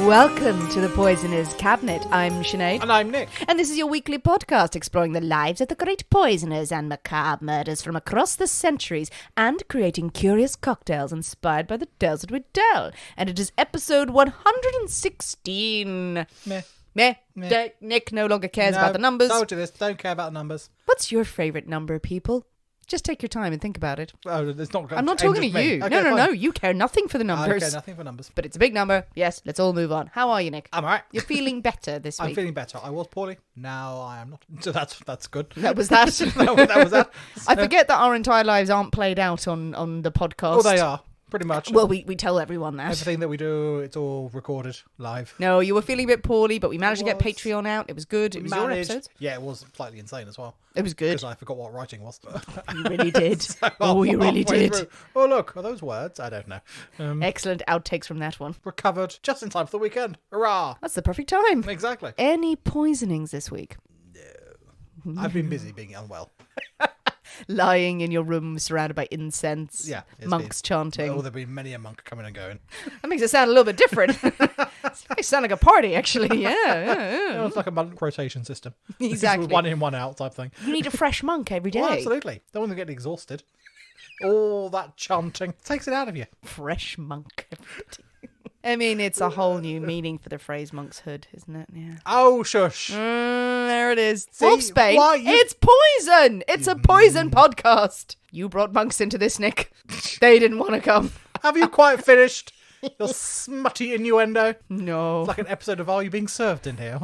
Welcome to the Poisoner's Cabinet. I'm Sinead. And I'm Nick. And this is your weekly podcast exploring the lives of the great poisoners and macabre murders from across the centuries and creating curious cocktails inspired by the tales that we tell. And it is episode 116. Meh. Nick no longer cares about the numbers. Don't do this. Don't care about the numbers. What's your favourite number, people? Just take your time and think about it. Oh, it's not. I'm not talking to you. Okay, no. You care nothing for the numbers. I care nothing for numbers. But it's a big number. Yes, let's all move on. How are you, Nick? I'm alright. You're feeling better this week. I'm feeling better. I was poorly. Now I am not. So that's good. That was that. that was that. I forget that our entire lives aren't played out on the podcast. Oh, they are. Pretty much. Well, we tell everyone that. Everything that we do, it's all recorded live. No, you were feeling a bit poorly, but we managed to get Patreon out. It was good. It was your episodes. Yeah, it was slightly insane as well. It was good. Because I forgot what writing was. You really did. You really did. Through. Oh, look, are those words? I don't know. Excellent outtakes from that one. Recovered just in time for the weekend. Hurrah! That's the perfect time. Exactly. Any poisonings this week? No. I've been busy being unwell. Lying in your room surrounded by incense. Yeah. Monks chanting. Oh, there've been many a monk coming and going. That makes it sound a little bit different. It sounds like a party, actually. Yeah. It's like a monk rotation system. Exactly. One in, one out type thing. You need a fresh monk every day. Oh, absolutely. Don't want to get exhausted. All that chanting takes it out of you. Fresh monk every day. I mean, it's a whole new meaning for the phrase monkshood, isn't it? Yeah. Oh, shush. There it is. See, Wolfsbane. It's poison. It's a poison podcast. You brought monks into this, Nick. They didn't want to come. Have you quite finished your smutty innuendo? No. It's like an episode of Are You Being Served in here?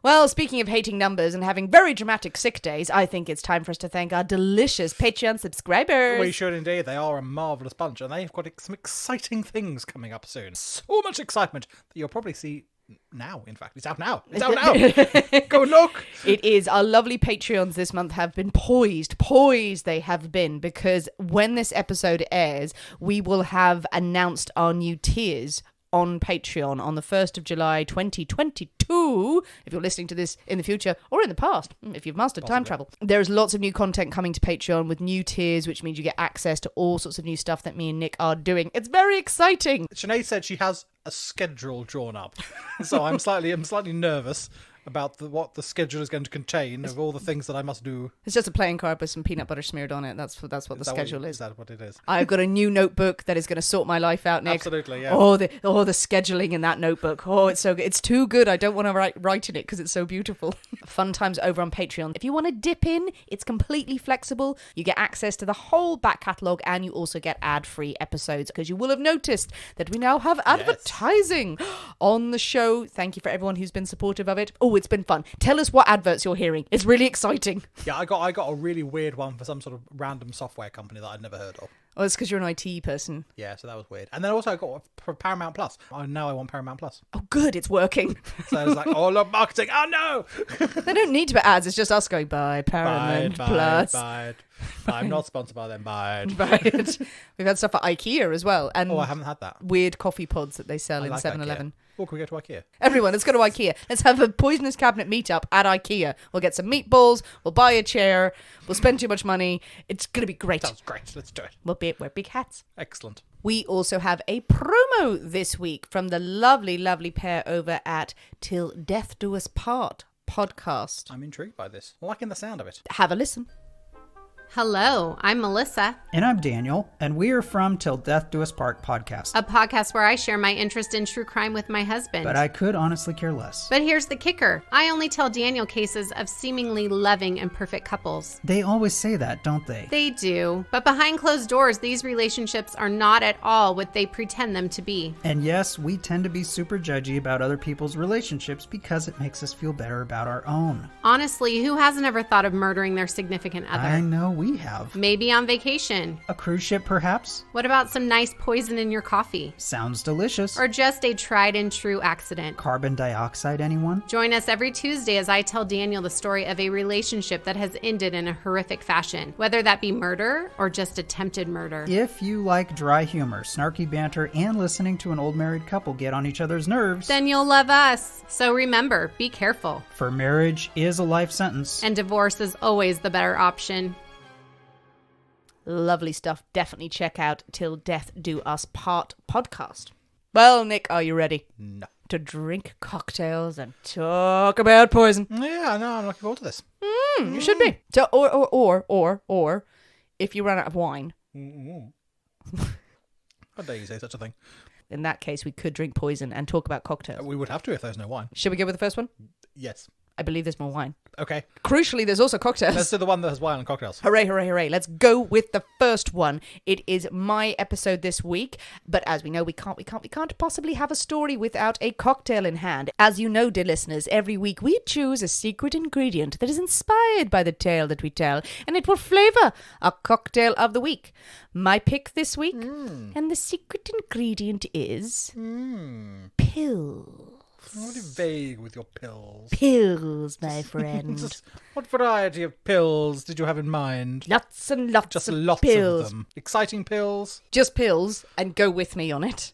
Well, speaking of hating numbers and having very dramatic sick days, I think it's time for us to thank our delicious Patreon subscribers. We should indeed. They are a marvellous bunch, and they've got some exciting things coming up soon. So much excitement that you'll probably see now. In fact, it's out now. It's out now. Go and look. It is. Our lovely Patreons this month have been poised they have been, because when this episode airs, we will have announced our new tiers on Patreon on the 1st of July 2022, if you're listening to this in the future or in the past, if you've mastered time travel. There's lots of new content coming to Patreon with new tiers, which means you get access to all sorts of new stuff that me and Nick are doing. It's very exciting. Sinead said she has a schedule drawn up, so I'm slightly nervous about what the schedule is going to contain of all the things that I must do. It's just a playing card with some peanut butter smeared on it. That's what the schedule is. Is that what it is? I've got a new notebook that is going to sort my life out, Nick. Absolutely, yeah. Oh, the scheduling in that notebook. Oh, it's so good. It's too good. I don't want to write in it because it's so beautiful. Fun times over on Patreon. If you want to dip in, it's completely flexible. You get access to the whole back catalogue, and you also get ad-free episodes, because you will have noticed that we now have advertising on the show. Thank you for everyone who's been supportive of it. Oh, it's been fun. Tell us what adverts you're hearing. It's really exciting. Yeah, I got a really weird one for some sort of random software company that I'd never heard of. Oh, it's because you're an IT person. Yeah, so that was weird. And then also I got Paramount Plus. Now I want Paramount Plus. Oh, good. It's working. So I was like, oh, look, marketing. Oh, no. They don't need to put ads. It's just us going, bye, Paramount Plus. Bye. I'm not sponsored by them. Bye. Right. We've had stuff at IKEA as well. And I haven't had that. Weird coffee pods that they sell in like 7-Eleven. Oh, can we go to IKEA? Everyone, let's go to IKEA. Let's have a Poisonous Cabinet meetup at IKEA. We'll get some meatballs. We'll buy a chair. We'll spend too much money. It's going to be great. Sounds great. Let's do it. We'll wear big hats. Excellent. We also have a promo this week from the lovely, lovely pair over at Till Death Do Us Part podcast. I'm intrigued by this. Liking the sound of it. Have a listen. Hello, I'm Melissa. And I'm Daniel, and we are from Till Death Do Us Part podcast. A podcast where I share my interest in true crime with my husband. But I could honestly care less. But here's the kicker. I only tell Daniel cases of seemingly loving and perfect couples. They always say that, don't they? They do. But behind closed doors, these relationships are not at all what they pretend them to be. And yes, we tend to be super judgy about other people's relationships because it makes us feel better about our own. Honestly, who hasn't ever thought of murdering their significant other? I know we have. Maybe on vacation. A cruise ship, perhaps? What about some nice poison in your coffee? Sounds delicious. Or just a tried and true accident. Carbon dioxide, anyone? Join us every Tuesday as I tell Daniel the story of a relationship that has ended in a horrific fashion, whether that be murder or just attempted murder. If you like dry humor, snarky banter, and listening to an old married couple get on each other's nerves, then you'll love us. So remember, be careful. For marriage is a life sentence. And divorce is always the better option. Lovely stuff. Definitely check out Till Death Do Us Part podcast. Well, Nick, are you ready No. to drink cocktails and talk about poison? Yeah, no, I'm looking forward to this. You should be. So, or, if you run out of wine, How dare you say such a thing? in that case, we could drink poison and talk about cocktails. We would have to if there's no wine. Should we go with the first one? Yes. I believe there's more wine. Okay. Crucially, there's also cocktails. Let's do the one that has wine and cocktails. Hooray, hooray, hooray. Let's go with the first one. It is my episode this week, but as we know, we can't possibly have a story without a cocktail in hand. As you know, dear listeners, every week we choose a secret ingredient that is inspired by the tale that we tell, and it will flavour our cocktail of the week. My pick this week, and the secret ingredient is pills. What are you vague with your pills? Pills, my friend. Just what variety of pills did you have in mind? Lots and lots Just of lots pills. of them. Exciting pills? Just pills, and go with me on it.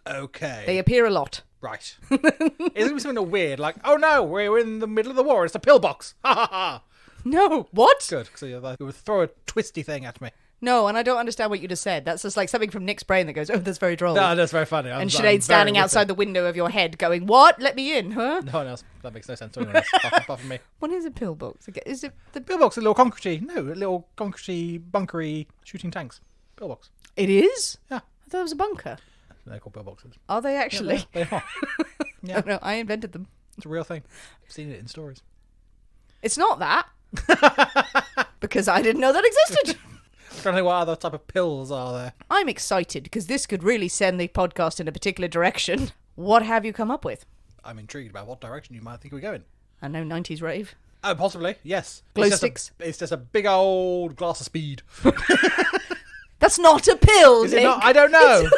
Okay. They appear a lot. Right. It's going to be something weird, like, oh no, we're in the middle of the war, it's a pill box. Ha ha ha. No, what? Good, so you would throw a twisty thing at me. No, and I don't understand what you just said. That's just like something from Nick's brain that goes, oh, that's very droll. No, that's very funny. And Sinead standing outside the window of your head going, what? Let me in, huh? No one else. That makes no sense to anyone else, apart from me. What is a pill box? Is it the... Pill box, a little concretey. No, a little concretey, bunkery shooting tanks. Pill box. It is? Yeah. I thought it was a bunker. They're called pill boxes. Are they actually? Yeah, they are. Yeah. Oh, no, I invented them. It's a real thing. I've seen it in stories. It's not that. Because I didn't know that existed. I'm trying to think what other type of pills are there. I'm excited because this could really send the podcast in a particular direction. What have you come up with? I'm intrigued about what direction you might think we're going. I know 90s rave. Oh, possibly, yes. Glow It's just sticks. It's just a big old glass of speed. That's not a pill, Is Nick. it not? I don't know.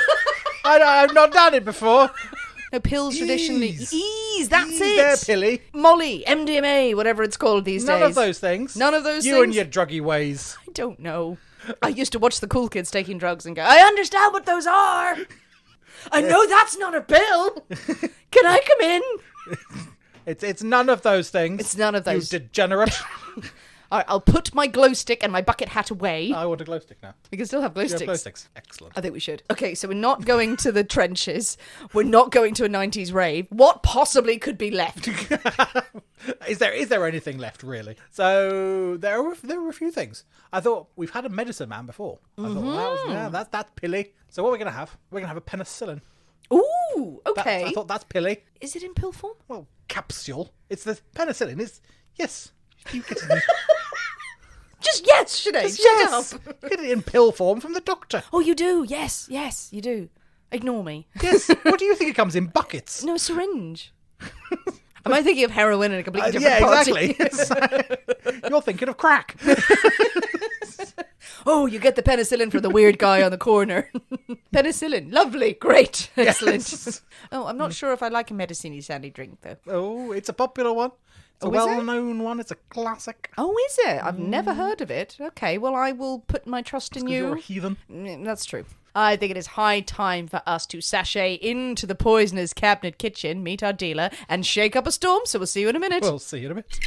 I've not done it before. No, pills traditionally. Ease. That's Ease it. there, Pilly. Molly, MDMA, whatever it's called these days. None of those things. None of those you things? and your druggy ways. I don't know. I used to watch the cool kids taking drugs and go, I understand what those are. I know that's not a pill. Can I come in? It's none of those things. It's none of those. You degenerate. All right, I'll put my glow stick and my bucket hat away. I want a glow stick now. We can still have glow You have sticks. glow sticks. Excellent. I think we should. Okay, so we're not going to the trenches. We're not going to a 90s rave. What possibly could be left? Is there anything left, really? So there were a few things. I thought we've had a medicine man before. I thought that's pilly. So what we're gonna have? We're gonna have a penicillin. Ooh, okay. I thought that's pilly. Is it in pill form? Well, capsule. It's the penicillin. It's yes. You get it. Just yes, Sinead. Just Shut yes. up. Get it in pill form from the doctor. Oh, you do? Yes, you do. Ignore me. Yes. What do you think it comes in buckets? No, syringe. Am I thinking of heroin in a completely different yeah, party? exactly. You're thinking of crack. Oh, you get the penicillin from the weird guy on the corner. Penicillin. Lovely. Great. Excellent. Yes. Oh, I'm not sure if I like a medicine-y sandy drink, though. Oh, it's a popular one. It's a Oh, is it? well-known one. It's a classic. Oh, is it? I've never heard of it. Okay, well, I will put my trust in 'Cause you're you. a heathen. That's true. I think it is high time for us to sashay into the poisoner's cabinet kitchen, meet our dealer, and shake up a storm, so we'll see you in a minute. We'll see you in a bit.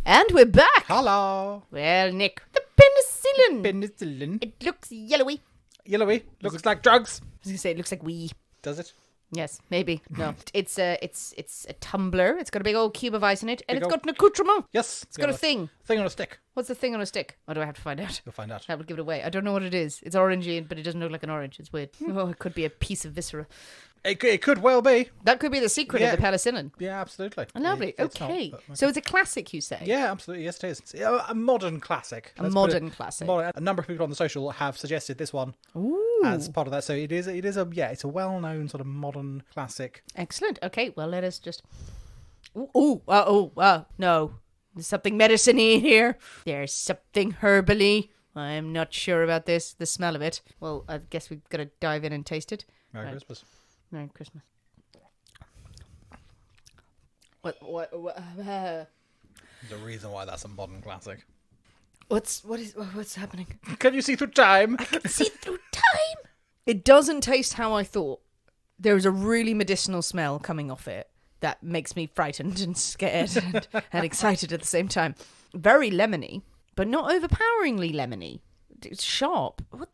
And we're back. Hello. Well, Nick, the penicillin. Penicillin. It looks yellowy. Yellowy. Looks like drugs. I was going to say it looks like wee. Does it? Yes, maybe. No. It's a tumbler. It's got a big old cube of ice in it, and Big it's old- got an accoutrement. Yes. It's got a thing. Thing on a stick. What's the thing on a stick? What do I have to find out? You'll find out. That would give it away. I don't know what it is. It's orangey, but it doesn't look like an orange. It's weird. Oh, it could be a piece of viscera. It could well be. That could be the secret Yeah. of the penicillin. Yeah, absolutely. Lovely. It's not, Okay. but- So it's a classic, you say? Yeah, absolutely. Yes, it is. It's a modern classic. A Let's modern put it- classic. A number of people on the social have suggested this one Ooh. as part of that. So it's a well-known sort of modern classic. Excellent. Okay, well, let us just... no. There's something medicine-y in here. There's something herbally. I'm not sure about this. The smell of it. Well, I guess we've got to dive in and taste it. Merry Right. Christmas. Merry Christmas. What There's a reason why that's a modern classic. what's happening? Can you see through time? See through time. It doesn't taste how I thought. There's a really medicinal smell coming off it that makes me frightened and scared and excited at the same time. Very lemony, but not overpoweringly lemony. It's sharp. What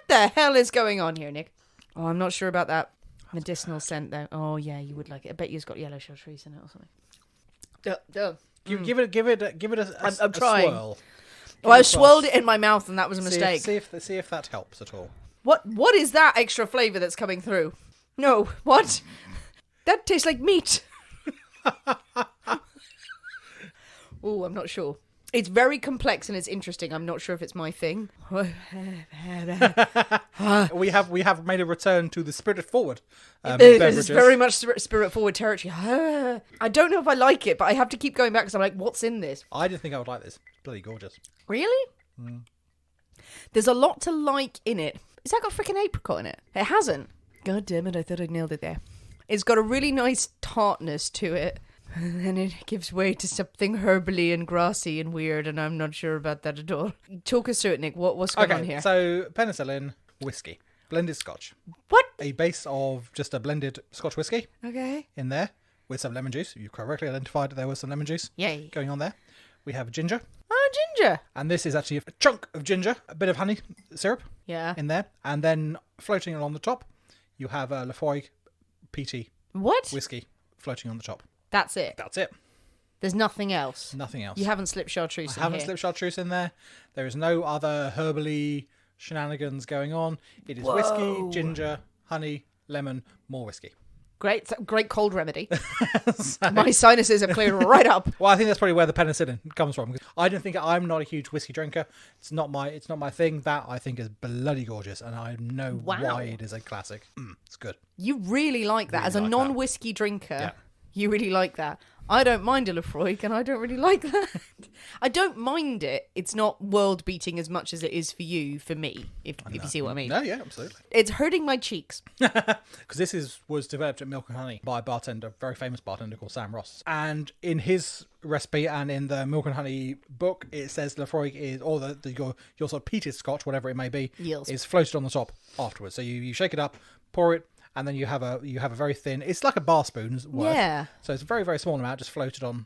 the hell is going on here, Nick? Oh, I'm not sure about that medicinal scent though. Oh yeah, you would like it. I bet you've got yellow chartreuse in it or something. Give it a I'm trying. swirl. Well, I swirled it in my mouth and that was a mistake. See if that helps at all. What is that extra flavour that's coming through? No, what? That tastes like meat. Oh, I'm not sure. It's very complex and it's interesting. I'm not sure if it's my thing. We have made a return to the spirit forward. It's very much spirit forward territory. I don't know if I like it, but I have to keep going back because I'm like, what's in this? I didn't think I would like this. It's bloody gorgeous. Really? There's a lot to like in it. Has that got freaking apricot in it? It hasn't. God damn it, I thought I'd nailed it there. It's got a really nice tartness to it. And then it gives way to something herbally and grassy and weird, and I'm not sure about that at all. Talk us through it, Nick. What's going on here? So penicillin, whiskey, blended scotch. What? A base of just a blended scotch whiskey Okay. in there with some lemon juice. You correctly identified that there was some lemon juice Yay. going on there. We have ginger. Oh, ginger. And this is actually a chunk of ginger, a bit of honey syrup Yeah. in there. And then floating along the top, you have a Lafroig PT What? whiskey floating on the top. That's it. That's it. There's nothing else. Nothing else. You haven't slipped chartreuse in I haven't here. slipped chartreuse in there. There is no other herbally shenanigans going on. It is whiskey, ginger, honey, lemon, more whiskey. Great cold remedy. My sinuses have cleared right up. Well, I think that's probably where the penicillin comes from. I'm not a huge whiskey drinker. It's not my thing. That I think is bloody gorgeous, and I know why it is a classic. It's good. You really like that. Really As a like non-whiskey drinker, Yeah. you really like that. I don't mind a Lafroig, and I don't really like that. I don't mind it. It's not world-beating as much as it is for you, for me, if you see what I mean. No, yeah, absolutely. It's hurting my cheeks. Because this was developed at Milk and Honey by a bartender, very famous bartender called Sam Ross. And in his recipe and in the Milk and Honey book, it says Lafroig is, or your sort of peated scotch, whatever it may be, Yields. is floated on the top afterwards. So you shake it up, pour it, and then you have a very thin. It's like a bar spoon's worth. Yeah. So it's a very, very small amount, just floated on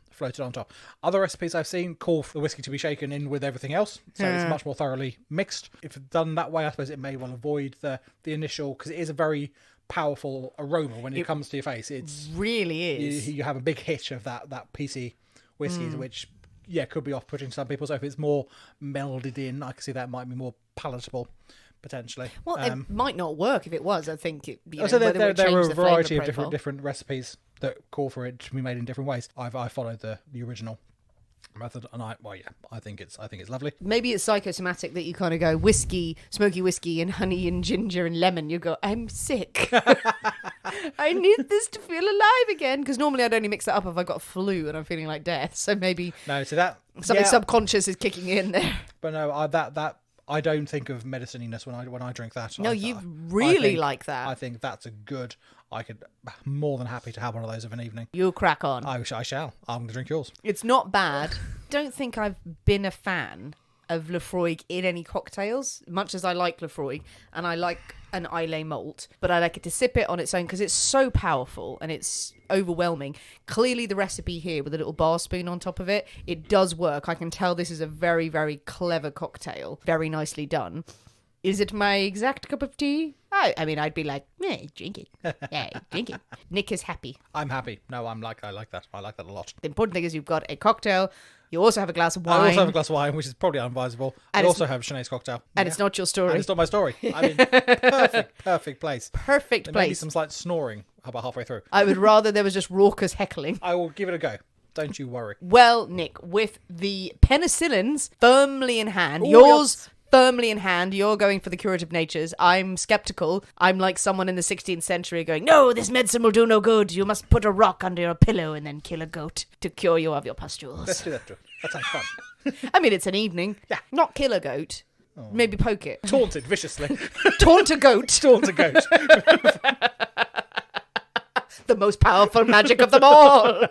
top. Other recipes I've seen call for the whiskey to be shaken in with everything else, so it's much more thoroughly mixed. If done that way, I suppose it may well avoid the initial, because it is a very powerful aroma when it comes to your face. It's Really is. you have a big hit of that peaty whiskey, which could be off-putting to some people. So if it's more melded in, I can see that might be more palatable. Potentially. Well, it might not work if it was. I think it, So whether it there are changed a the variety of flavour profile. different recipes that call for it to be made in different ways. I followed the original method, and I think it's lovely. Maybe it's psychosomatic that you kind of go whiskey, smoky whiskey, and honey and ginger and lemon. You go, I'm sick. I need this to feel alive again. Because normally I'd only mix that up if I got flu and I'm feeling like death. So maybe something subconscious is kicking in there. But no, that I don't think of medicininess when I drink that. No, I you really like that. I think that's a good. I could more than happy to have one of those of an evening. You'll crack on. I shall. I'm going to drink yours. It's not bad. Don't think I've been a fan of Lafroig in any cocktails, much as I like Lafroig and I like an Islay malt, but I like it to sip it on its own because it's so powerful and it's overwhelming. Clearly the recipe here with a little bar spoon on top of it, it does work. I can tell this is a very, very clever cocktail. Very nicely done. Is it my exact cup of tea? I mean, I'd be like, yeah, drink it. Yeah, drink it. Nick is happy. I'm happy. No, I like that. I like that a lot. The important thing is you've got a cocktail. You also have a glass of wine. I also have a glass of wine, which is probably unadvisable. I also have Sinead's cocktail. And it's not your story. And it's not my story. I mean, perfect place. Perfect There place. may be some slight snoring about halfway through. I would rather there was just raucous heckling. I will give it a go. Don't you worry. Well, Nick, with the penicillins firmly in hand, Ooh, yours yes. firmly in hand, you're going for the curative natures. I'm skeptical. I'm like someone in the 16th century going, no, this medicine will do no good. You must put a rock under your pillow and then kill a goat to cure you of your pustules. Let's do that, Drew. That sounds fun. I mean, it's an evening. Yeah. Not kill a goat. Maybe poke it. Taunted viciously. Taunt a goat. Taunt a goat. The most powerful magic of them all.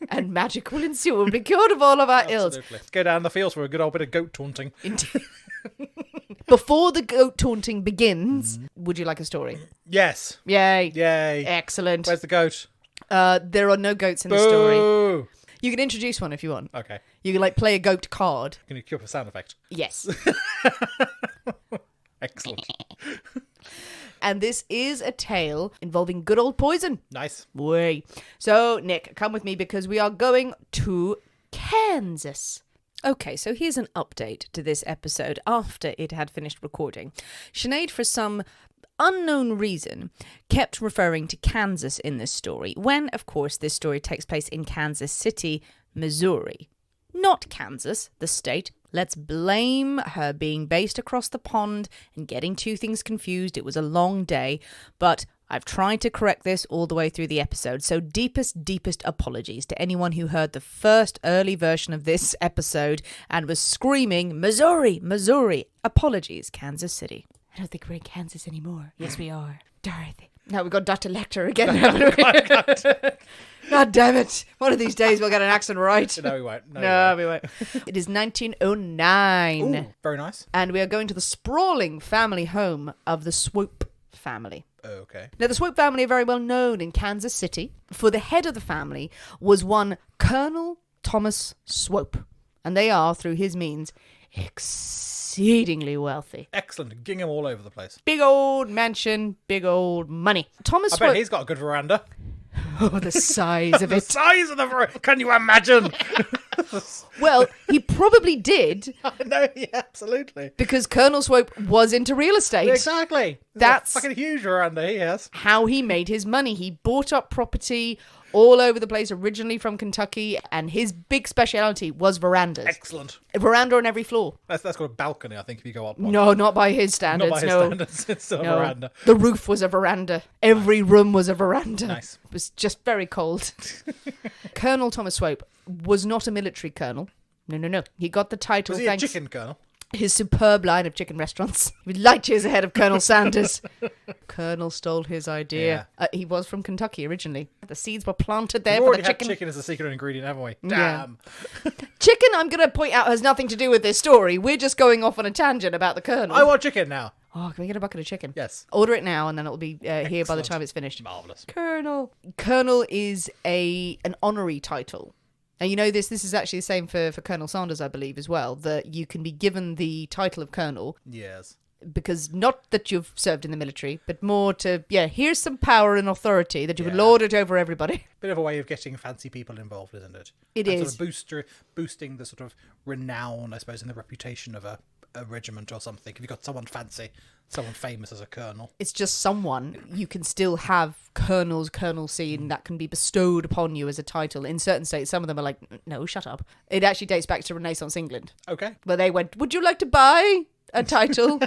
And magic will ensue and be cured of all of our ills. Absolutely. Let's go down the fields for a good old bit of goat taunting. Before the goat taunting begins, would you like a story? Yes. Yay. Yay. Excellent. Where's the goat? There are no goats in the story. Boo. You can introduce one if you want. Okay. You can like play a goat card. Can you cue up a sound effect? Yes. Excellent. And this is a tale involving good old poison. Nice. Way. So, Nick, come with me because we are going to Kansas. Okay, so here's an update to this episode after it had finished recording. Sinead, for some unknown reason, kept referring to Kansas in this story, when, of course, this story takes place in Kansas City, Missouri. Not Kansas, the state. Let's blame her being based across the pond and getting two things confused. It was a long day, but I've tried to correct this all the way through the episode, so deepest apologies to anyone who heard the first early version of this episode and was screaming, Missouri, Missouri. Apologies, Kansas City. I don't think we're in Kansas anymore. Yes, we are. Dorothy. Now we've got Dr. Lecter again, haven't we? God damn it. One of these days we'll get an accent right. No, we won't. No, we won't. It is 1909. Ooh, very nice. And we are going to the sprawling family home of the Swope family. Okay. Now, the Swope family are very well known in Kansas City, for the head of the family was one Colonel Thomas Swope. And they are, through his means, exceedingly wealthy. Excellent. Gingham all over the place. Big old mansion, big old money. Thomas I Swope... bet he's got a good veranda. Oh, the size of The it. size of the veranda. Can you imagine? Well, he probably did, No, yeah, absolutely. because Colonel Swope was into real estate. Exactly. That's- a fucking huge veranda he has. How he made his money. He bought up property all over the place, originally from Kentucky, and his big speciality was verandas. Excellent. A veranda on every floor. That's called a balcony, I think, if you go up one. No, not by his standards. Not by his no. standards. It's still a No. veranda. The roof was a veranda. Every room was a veranda. Nice. It was just very cold. Colonel Thomas Swope was not a military colonel. No. He got the title Was he a thanks chicken colonel? his superb line of chicken restaurants. He was light years ahead of Colonel Sanders. Colonel stole his idea. He was from Kentucky originally. The seeds were planted there We've for already the had chicken. chicken as a secret ingredient, haven't we? Yeah. Damn. Chicken, I'm going to point out, has nothing to do with this story. We're just going off on a tangent about the Colonel. I want chicken now. Oh, can we get a bucket of chicken? Yes. Order it now, and then it'll be here by the Excellent. time it's finished. Marvellous. Colonel. Colonel is an honorary title. And you know this is actually the same for Colonel Sanders, I believe, as well, that you can be given the title of Colonel Yes. because not that you've served in the military, but more to, here's some power and authority that you would Yeah. lord it over everybody. Bit of a way of getting fancy people involved, isn't it? It And is. Sort of boosting the sort of renown, I suppose, and the reputation of a regiment or something. If you've got someone fancy, someone famous as a colonel. It's just someone. You can still have colonelcy, and that can be bestowed upon you as a title. In certain states, some of them are like, no, shut up. It actually dates back to Renaissance England, Okay. where they went, would you like to buy a title?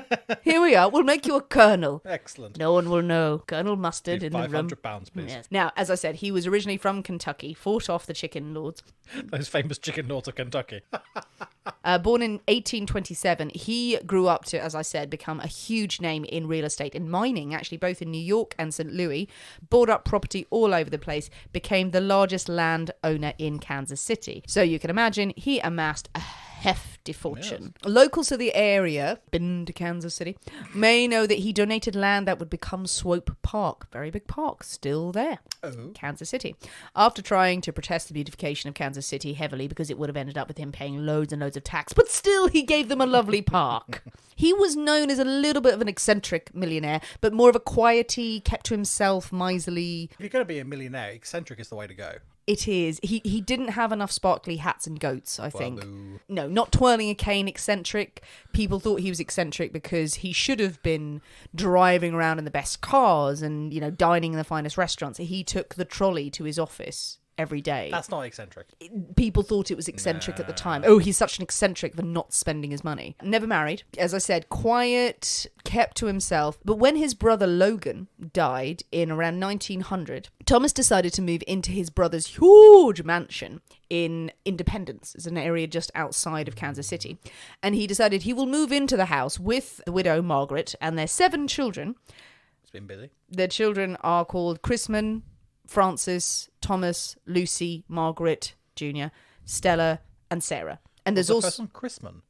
Here we are. We'll make you a colonel. Excellent. No one will know. Colonel Mustard in the room. £500, please. Yes. Now, as I said, he was originally from Kentucky, fought off the chicken lords. Those famous chicken lords of Kentucky. Born in 1827, he grew up to, as I said, become a huge name in real estate and mining, actually, both in New York and St. Louis. Bought up property all over the place, became the largest land owner in Kansas City. So you can imagine he amassed a hefty fortune. Yes. Locals to the area, been to Kansas City, may know that he donated land that would become Swope Park. Very big park, still there. Oh. Kansas City. After trying to protest the beautification of Kansas City heavily, because it would have ended up with him paying loads and loads of tax, but still he gave them a lovely park. He was known as a little bit of an eccentric millionaire, but more of a quiety, kept to himself, miserly. If you're going to be a millionaire, eccentric is the way to go. It is. He didn't have enough sparkly hats and goats, I think. Boo. No, not twirling a cane eccentric. People thought he was eccentric because he should have been driving around in the best cars and, dining in the finest restaurants. He took the trolley to his office every day. That's not eccentric. People thought it was eccentric at the time. Oh, he's such an eccentric for not spending his money. Never married. As I said, quiet, kept to himself. But when his brother Logan died in around 1900, Thomas decided to move into his brother's huge mansion in Independence. It's an area just outside of Kansas City. And he decided he will move into the house with the widow Margaret and their 7 children. It's been busy. Their children are called Chrisman, Francis, Thomas, Lucy, Margaret Jr., Stella, and Sarah. And there's What's the also first one?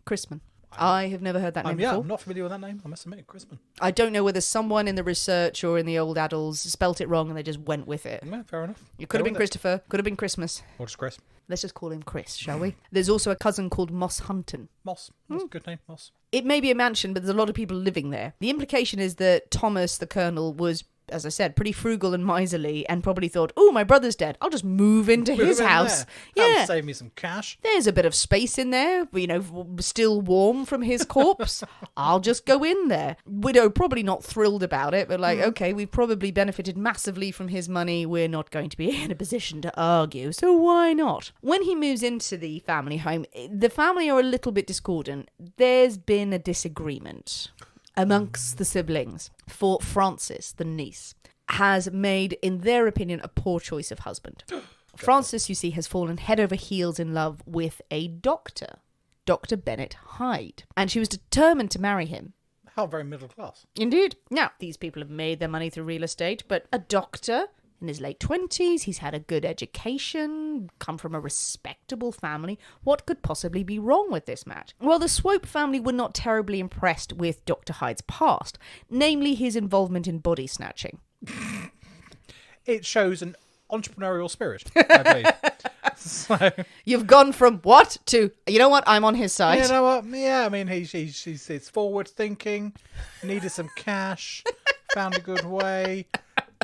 Chrisman. Chrisman. I have never heard that name before. I'm not familiar with that name. I must admit, Crispin. I don't know whether someone in the research or in the old addles spelt it wrong and they just went with it. Yeah, fair enough. It could have been Christopher, could have been Christmas. Or just Chris. Let's just call him Chris, shall we? There's also a cousin called Moss Hunton. Moss. That's a good name, Moss. It may be a mansion, but there's a lot of people living there. The implication is that Thomas, the colonel, was, as I said, pretty frugal and miserly and probably thought, oh, my brother's dead. I'll just move into his house. That'll save me some cash. There's a bit of space in there, still warm from his corpse. I'll just go in there. Widow probably not thrilled about it, but okay, we've probably benefited massively from his money. We're not going to be in a position to argue, so why not? When he moves into the family home, the family are a little bit discordant. There's been a disagreement amongst the siblings, for Frances, the niece, has made, in their opinion, a poor choice of husband. Frances, you see, has fallen head over heels in love with a doctor, Dr. Bennett Hyde, and she was determined to marry him. How very middle class. Indeed. Now, these people have made their money through real estate, but a doctor in his late 20s, he's had a good education, come from a respectable family. What could possibly be wrong with this match? Well, the Swope family were not terribly impressed with Dr. Hyde's past, namely his involvement in body snatching. It shows an entrepreneurial spirit, I believe. So, you've gone from what to, you know what, I'm on his side. You know what? Yeah, I mean, he's forward thinking, needed some cash, found a good way,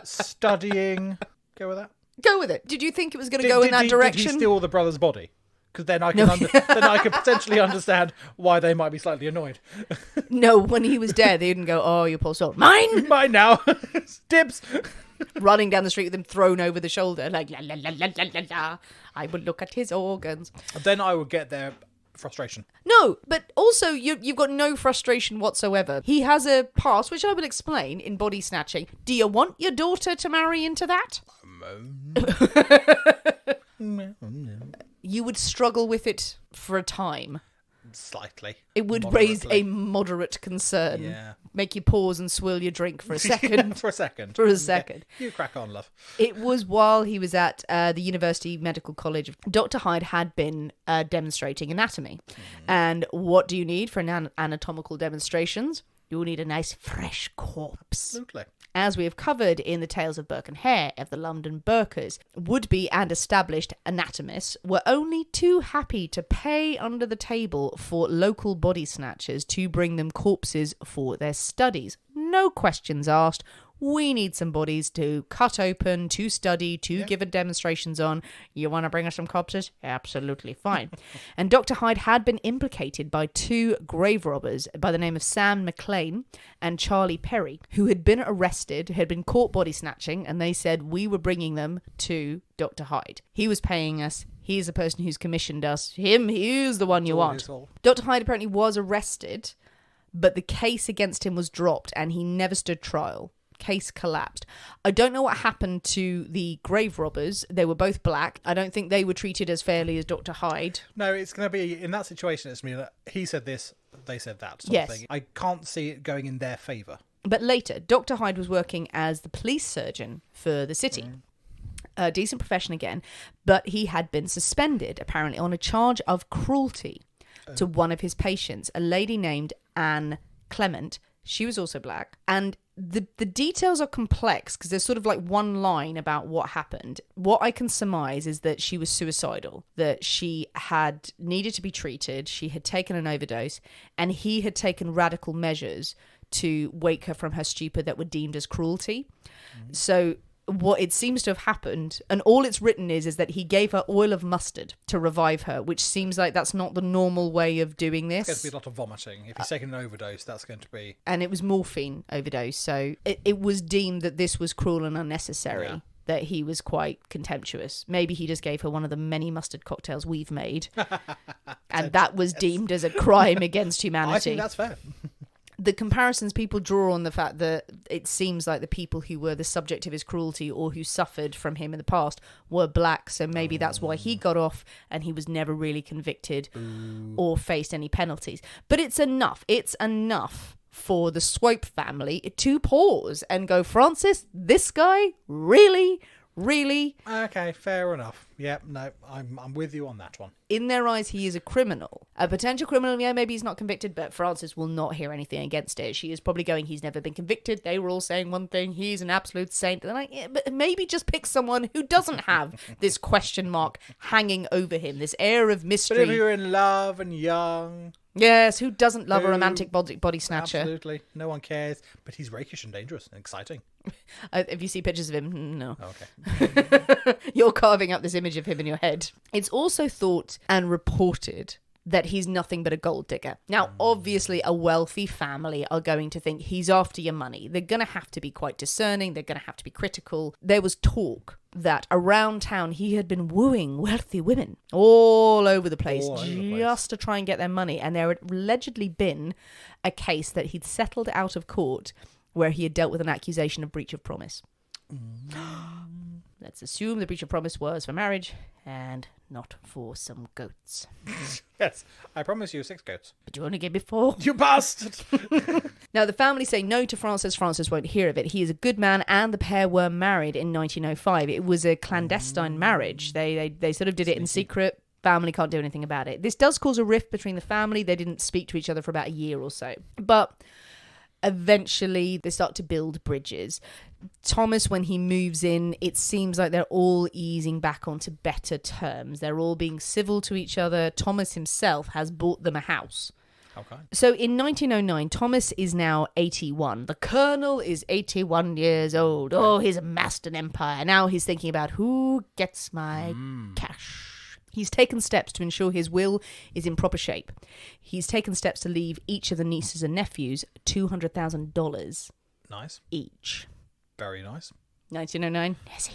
studying. Go with that. Go with it. Did you think it was going to go in that direction? Did he steal the brother's body? Because then I can then I can potentially understand why they might be slightly annoyed. No, when he was dead, they didn't go, oh, you poor soul. Mine! Mine now. Dibs. Running down the street with him thrown over the shoulder, like, la, la, la, la, la, la, la. I would look at his organs. Then I would get their frustration. No, but also you've got no frustration whatsoever. He has a past, which I will explain, in body snatching. Do you want your daughter to marry into that? You would struggle with it for a time. Slightly. It would raise a moderate concern. Yeah. Make you pause and swirl your drink for a second. For a second. Yeah. You crack on, love. It was while he was at the University Medical College. Dr. Hyde had been demonstrating anatomy. And what do you need for anatomical demonstrations? You'll need a nice fresh corpse. Absolutely. As we have covered in the Tales of Burke and Hare of the London Burkers, would-be and established anatomists were only too happy to pay under the table for local body snatchers to bring them corpses for their studies. No questions asked. We need some bodies to cut open, to study, to give demonstrations on. You want to bring us some corpses? Absolutely fine. And Dr. Hyde had been implicated by two grave robbers by the name of Sam McLean and Charlie Perry, who had been arrested, had been caught body snatching, and they said we were bringing them to Dr. Hyde. He was paying us. He's the person who's commissioned us. He's the one you want. Dr. Hyde apparently was arrested, but the case against him was dropped and he never stood trial. Case collapsed. I don't know what happened to the grave robbers. They were both black. I don't think they were treated as fairly as Dr. Hyde. No, it's going to be, in that situation, it's me that he said this, they said that sort of thing. I can't see it going in their favour. But later, Dr. Hyde was working as the police surgeon for the city. A decent profession again, but he had been suspended, apparently, on a charge of cruelty to one of his patients, a lady named Anne Clement. She was also black. And the details are complex because there's sort of like one line about what happened. What I can surmise is that she was suicidal, that she had needed to be treated, she had taken an overdose, and he had taken radical measures to wake her from her stupor that were deemed as cruelty. So what it seems to have happened, and all it's written is that he gave her oil of mustard to revive her, which seems like that's not the normal way of doing this. It's going to be a lot of vomiting. If he's taking an overdose, that's going to be... And it was morphine overdose, so it was deemed that this was cruel and unnecessary. Yeah. That he was quite contemptuous. Maybe he just gave her one of the many mustard cocktails we've made. And that was deemed as a crime against humanity. I think that's fair. The comparisons people draw on the fact that it seems like the people who were the subject of his cruelty or who suffered from him in the past were black, so maybe that's why he got off and he was never really convicted or faced any penalties. But it's enough. It's enough for the Swope family to pause and go, Francis, this guy? Really? Really? Okay, fair enough. Yeah, no, I'm with you on that one. In their eyes, he is a criminal. A potential criminal, yeah, maybe he's not convicted, but Frances will not hear anything against it. She is probably going, he's never been convicted. They were all saying one thing, he's an absolute saint. They're like, yeah, but maybe just pick someone who doesn't have this question mark hanging over him, this air of mystery. But if you're in love and young... Yes, who doesn't love a romantic body snatcher? Absolutely. No one cares. But he's rakish and dangerous and exciting. If you see pictures of him, no. Okay. You're carving up this image of him in your head. It's also thought and reported that he's nothing but a gold digger. Now, obviously, a wealthy family are going to think he's after your money. They're going to have to be quite discerning. They're going to have to be critical. There was talk that around town he had been wooing wealthy women all over the place just to try and get their money. And there had allegedly been a case that he'd settled out of court where he had dealt with an accusation of breach of promise. Let's assume the breach of promise was for marriage and not for some goats. Yes, I promise you 6 goats. But you only gave me 4. You bastard! Now, the family say no to Francis. Francis won't hear of it. He is a good man, and the pair were married in 1905. It was a clandestine marriage. They sort of did it in secret. Family can't do anything about it. This does cause a rift between the family. They didn't speak to each other for about a year or so. But eventually, they start to build bridges. Thomas, when he moves in, it seems like they're all easing back onto better terms. They're all being civil to each other. Thomas himself has bought them a house. Okay. So in 1909, Thomas is now 81. The Colonel is 81 years old. Oh, he's amassed an empire. Now he's thinking about who gets my cash. He's taken steps to ensure his will is in proper shape. He's taken steps to leave each of the nieces and nephews $200,000 Nice. each. Very nice. 1909. That's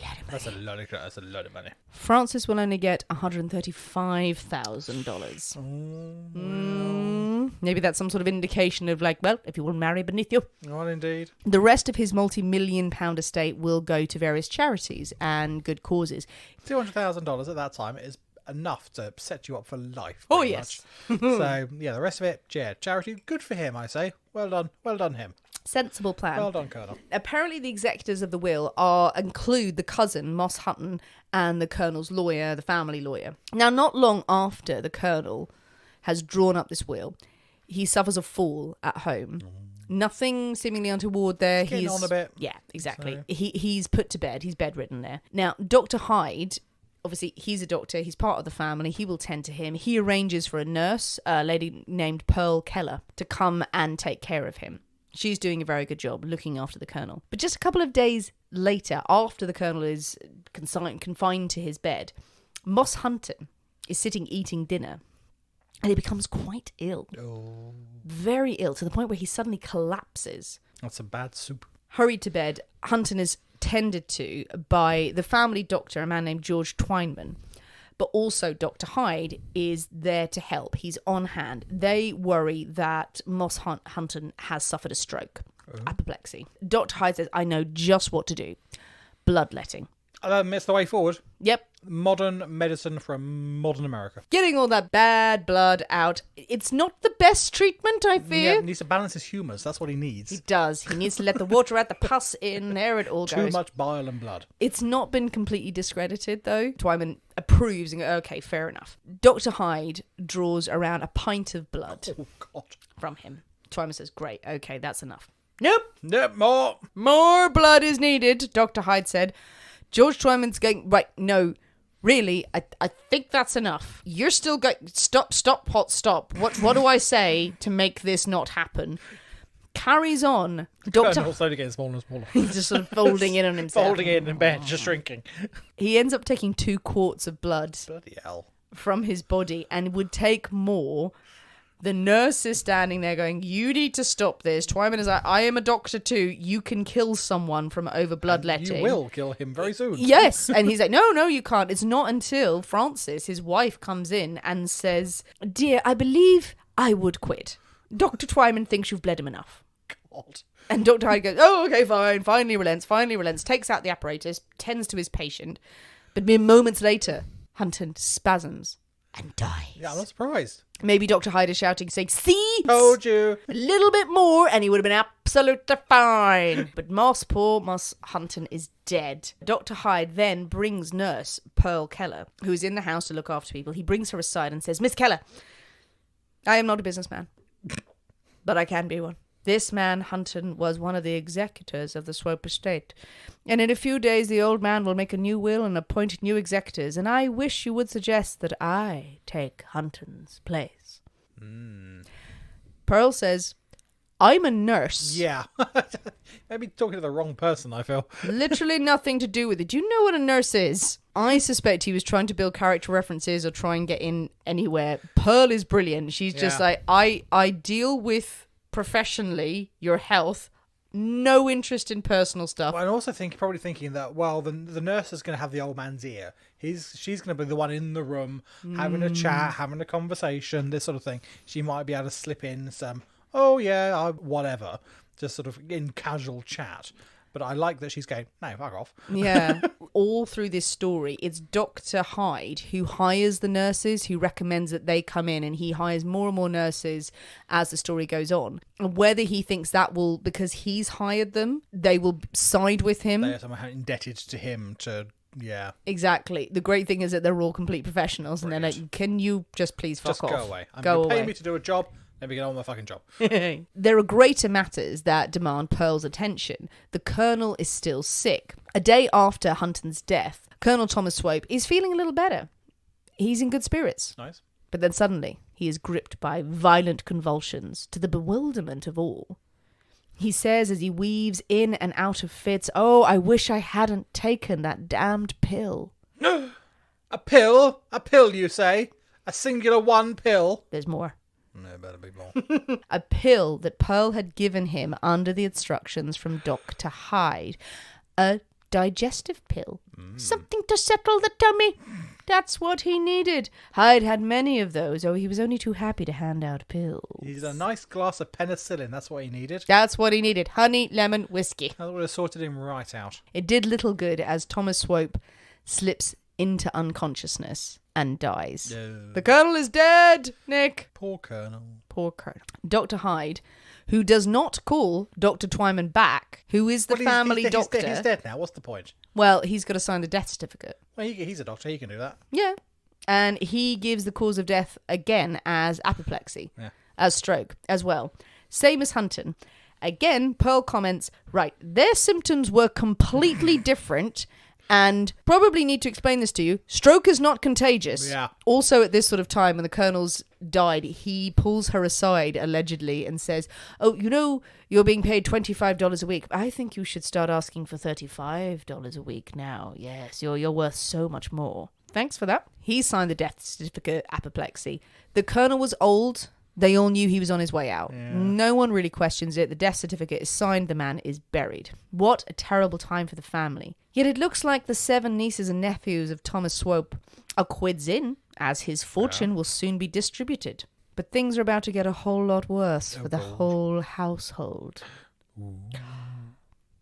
a lot of money. That's a lot of money. Francis will only get $135,000. Maybe that's some sort of indication of like, well, if you will marry beneath you. Well, indeed. The rest of his multi-million-pound estate will go to various charities and good causes. $200,000 at that time is enough to set you up for life. Oh, pretty yes. much. So, yeah, the rest of it, yeah, charity, good for him, I say. Well done him. Sensible plan. Well done, Colonel. Apparently, the executors of the will include the cousin, Moss Hutton, and the Colonel's lawyer, the family lawyer. Now, not long after the Colonel has drawn up this will, he suffers a fall at home. Nothing seemingly untoward there. Getting on a bit. Yeah, exactly. So. He's put to bed. He's bedridden there. Now, Dr. Hyde, obviously, he's a doctor. He's part of the family. He will tend to him. He arranges for a nurse, a lady named Pearl Keller, to come and take care of him. She's doing a very good job looking after the Colonel. But just a couple of days later, after the Colonel is confined to his bed, Moss Hutton is sitting eating dinner, and he becomes quite ill. Oh. Very ill, to the point where he suddenly collapses. That's a bad soup. Hurried to bed, Hutton is tended to by the family doctor, a man named George Twineman. But also Dr. Hyde is there to help. He's on hand. They worry that Moss Hutton has suffered a stroke, apoplexy. Dr. Hyde says, I know just what to do. Bloodletting. It's the way forward. Yep. Modern medicine from modern America. Getting all that bad blood out. It's not the best treatment, I fear. Yeah, he needs to balance his humours. That's what he needs. He does. He needs to let the water out, the pus in. There it all goes. Too much bile and blood. It's not been completely discredited, though. Twyman approves and goes, okay, fair enough. Dr. Hyde draws around a pint of blood from him. Twyman says, great, okay, that's enough. Nope. More. More blood is needed, Dr. Hyde said. George Twyman's going, right, no, really, I think that's enough. You're still going, stop, stop. What do I say to make this not happen? Carries on. Colonel's slowly getting smaller and smaller. He's just sort of folding in on himself. Folding in bed, just shrinking. He ends up taking 2 quarts of blood Bloody hell. from his body and would take more. The nurse is standing there going, you need to stop this. Twyman is like, I am a doctor too. You can kill someone from over bloodletting. You will kill him very soon. Yes. And he's like, no, you can't. It's not until Frances, his wife, comes in and says, dear, I believe I would quit. Dr. Twyman thinks you've bled him enough. God. And Dr. Hyde goes, oh, okay, fine. Finally relents, takes out the apparatus, tends to his patient. But mere moments later, Hutton spasms and dies. Yeah, I'm not surprised. Maybe Dr. Hyde is shouting, saying, see? Told you. A little bit more, and he would have been absolutely fine. But poor Moss Hunton is dead. Dr. Hyde then brings nurse Pearl Keller, who is in the house to look after people. He brings her aside and says, Miss Keller, I am not a businessman, but I can be one. This man, Hunton, was one of the executors of the Swope estate. And in a few days, the old man will make a new will and appoint new executors. And I wish you would suggest that I take Hunton's place. Pearl says, I'm a nurse. Yeah. Maybe talking to the wrong person, I feel. Literally nothing to do with it. Do you know what a nurse is? I suspect he was trying to build character references or try and get in anywhere. Pearl is brilliant. She's just like, I deal with professionally your health, no interest in personal stuff. Well, I also think probably thinking that, well, the nurse is going to have the old man's ear. She's going to be the one in the room having a chat, having a conversation, this sort of thing. She might be able to slip in some, whatever, just sort of in casual chat. But I like that she's going, no, fuck off. Yeah. All through this story, it's Dr. Hyde who hires the nurses, who recommends that they come in, and he hires more and more nurses as the story goes on. And whether he thinks that will, because he's hired them, they will side with him. They are somehow indebted to him to, yeah. Exactly. The great thing is that they're all complete professionals. Brilliant. And they're like, can you just please fuck off? Just go away. Go You're paying away. me to do a job. Let me get on with my fucking job. There are greater matters that demand Pearl's attention. The Colonel is still sick. A day after Hunton's death, Colonel Thomas Swope is feeling a little better. He's in good spirits. Nice. But then suddenly, he is gripped by violent convulsions, to the bewilderment of all. He says as he weaves in and out of fits, oh, I wish I hadn't taken that damned pill. A pill? A pill, you say? A singular one pill? There's more. No, better be more. A pill that Pearl had given him under the instructions from Dr. Hyde. A digestive pill. Something to settle the tummy. That's what he needed. Hyde had many of those. Oh, he was only too happy to hand out pills. He needed a nice glass of penicillin. That's what he needed. That's what he needed. Honey, lemon, whiskey. That would have sorted him right out. It did little good as Thomas Swope slips into unconsciousness and dies. No. The Colonel is dead, Nick. Poor Colonel. Poor Colonel. Dr. Hyde, who does not call Dr. Twyman back, who is the family doctor. He's dead now. What's the point? Well, he's got to sign the death certificate. Well, he's a doctor. He can do that. Yeah. And he gives the cause of death again as apoplexy, as stroke as well. Same as Hunton. Again, Pearl comments, right, their symptoms were completely different. And probably need to explain this to you. Stroke is not contagious. Yeah. Also, at this sort of time when the Colonel's died, he pulls her aside, allegedly, and says, oh, you know, you're being paid $25 a week. I think you should start asking for $35 a week now. Yes, you're worth so much more. Thanks for that. He signed the death certificate, apoplexy. The Colonel was old. They all knew he was on his way out. Yeah. No one really questions it. The death certificate is signed. The man is buried. What a terrible time for the family. Yet it looks like the 7 nieces and nephews of Thomas Swope are quids in, as his fortune will soon be distributed. But things are about to get a whole lot worse for the whole household. Ooh.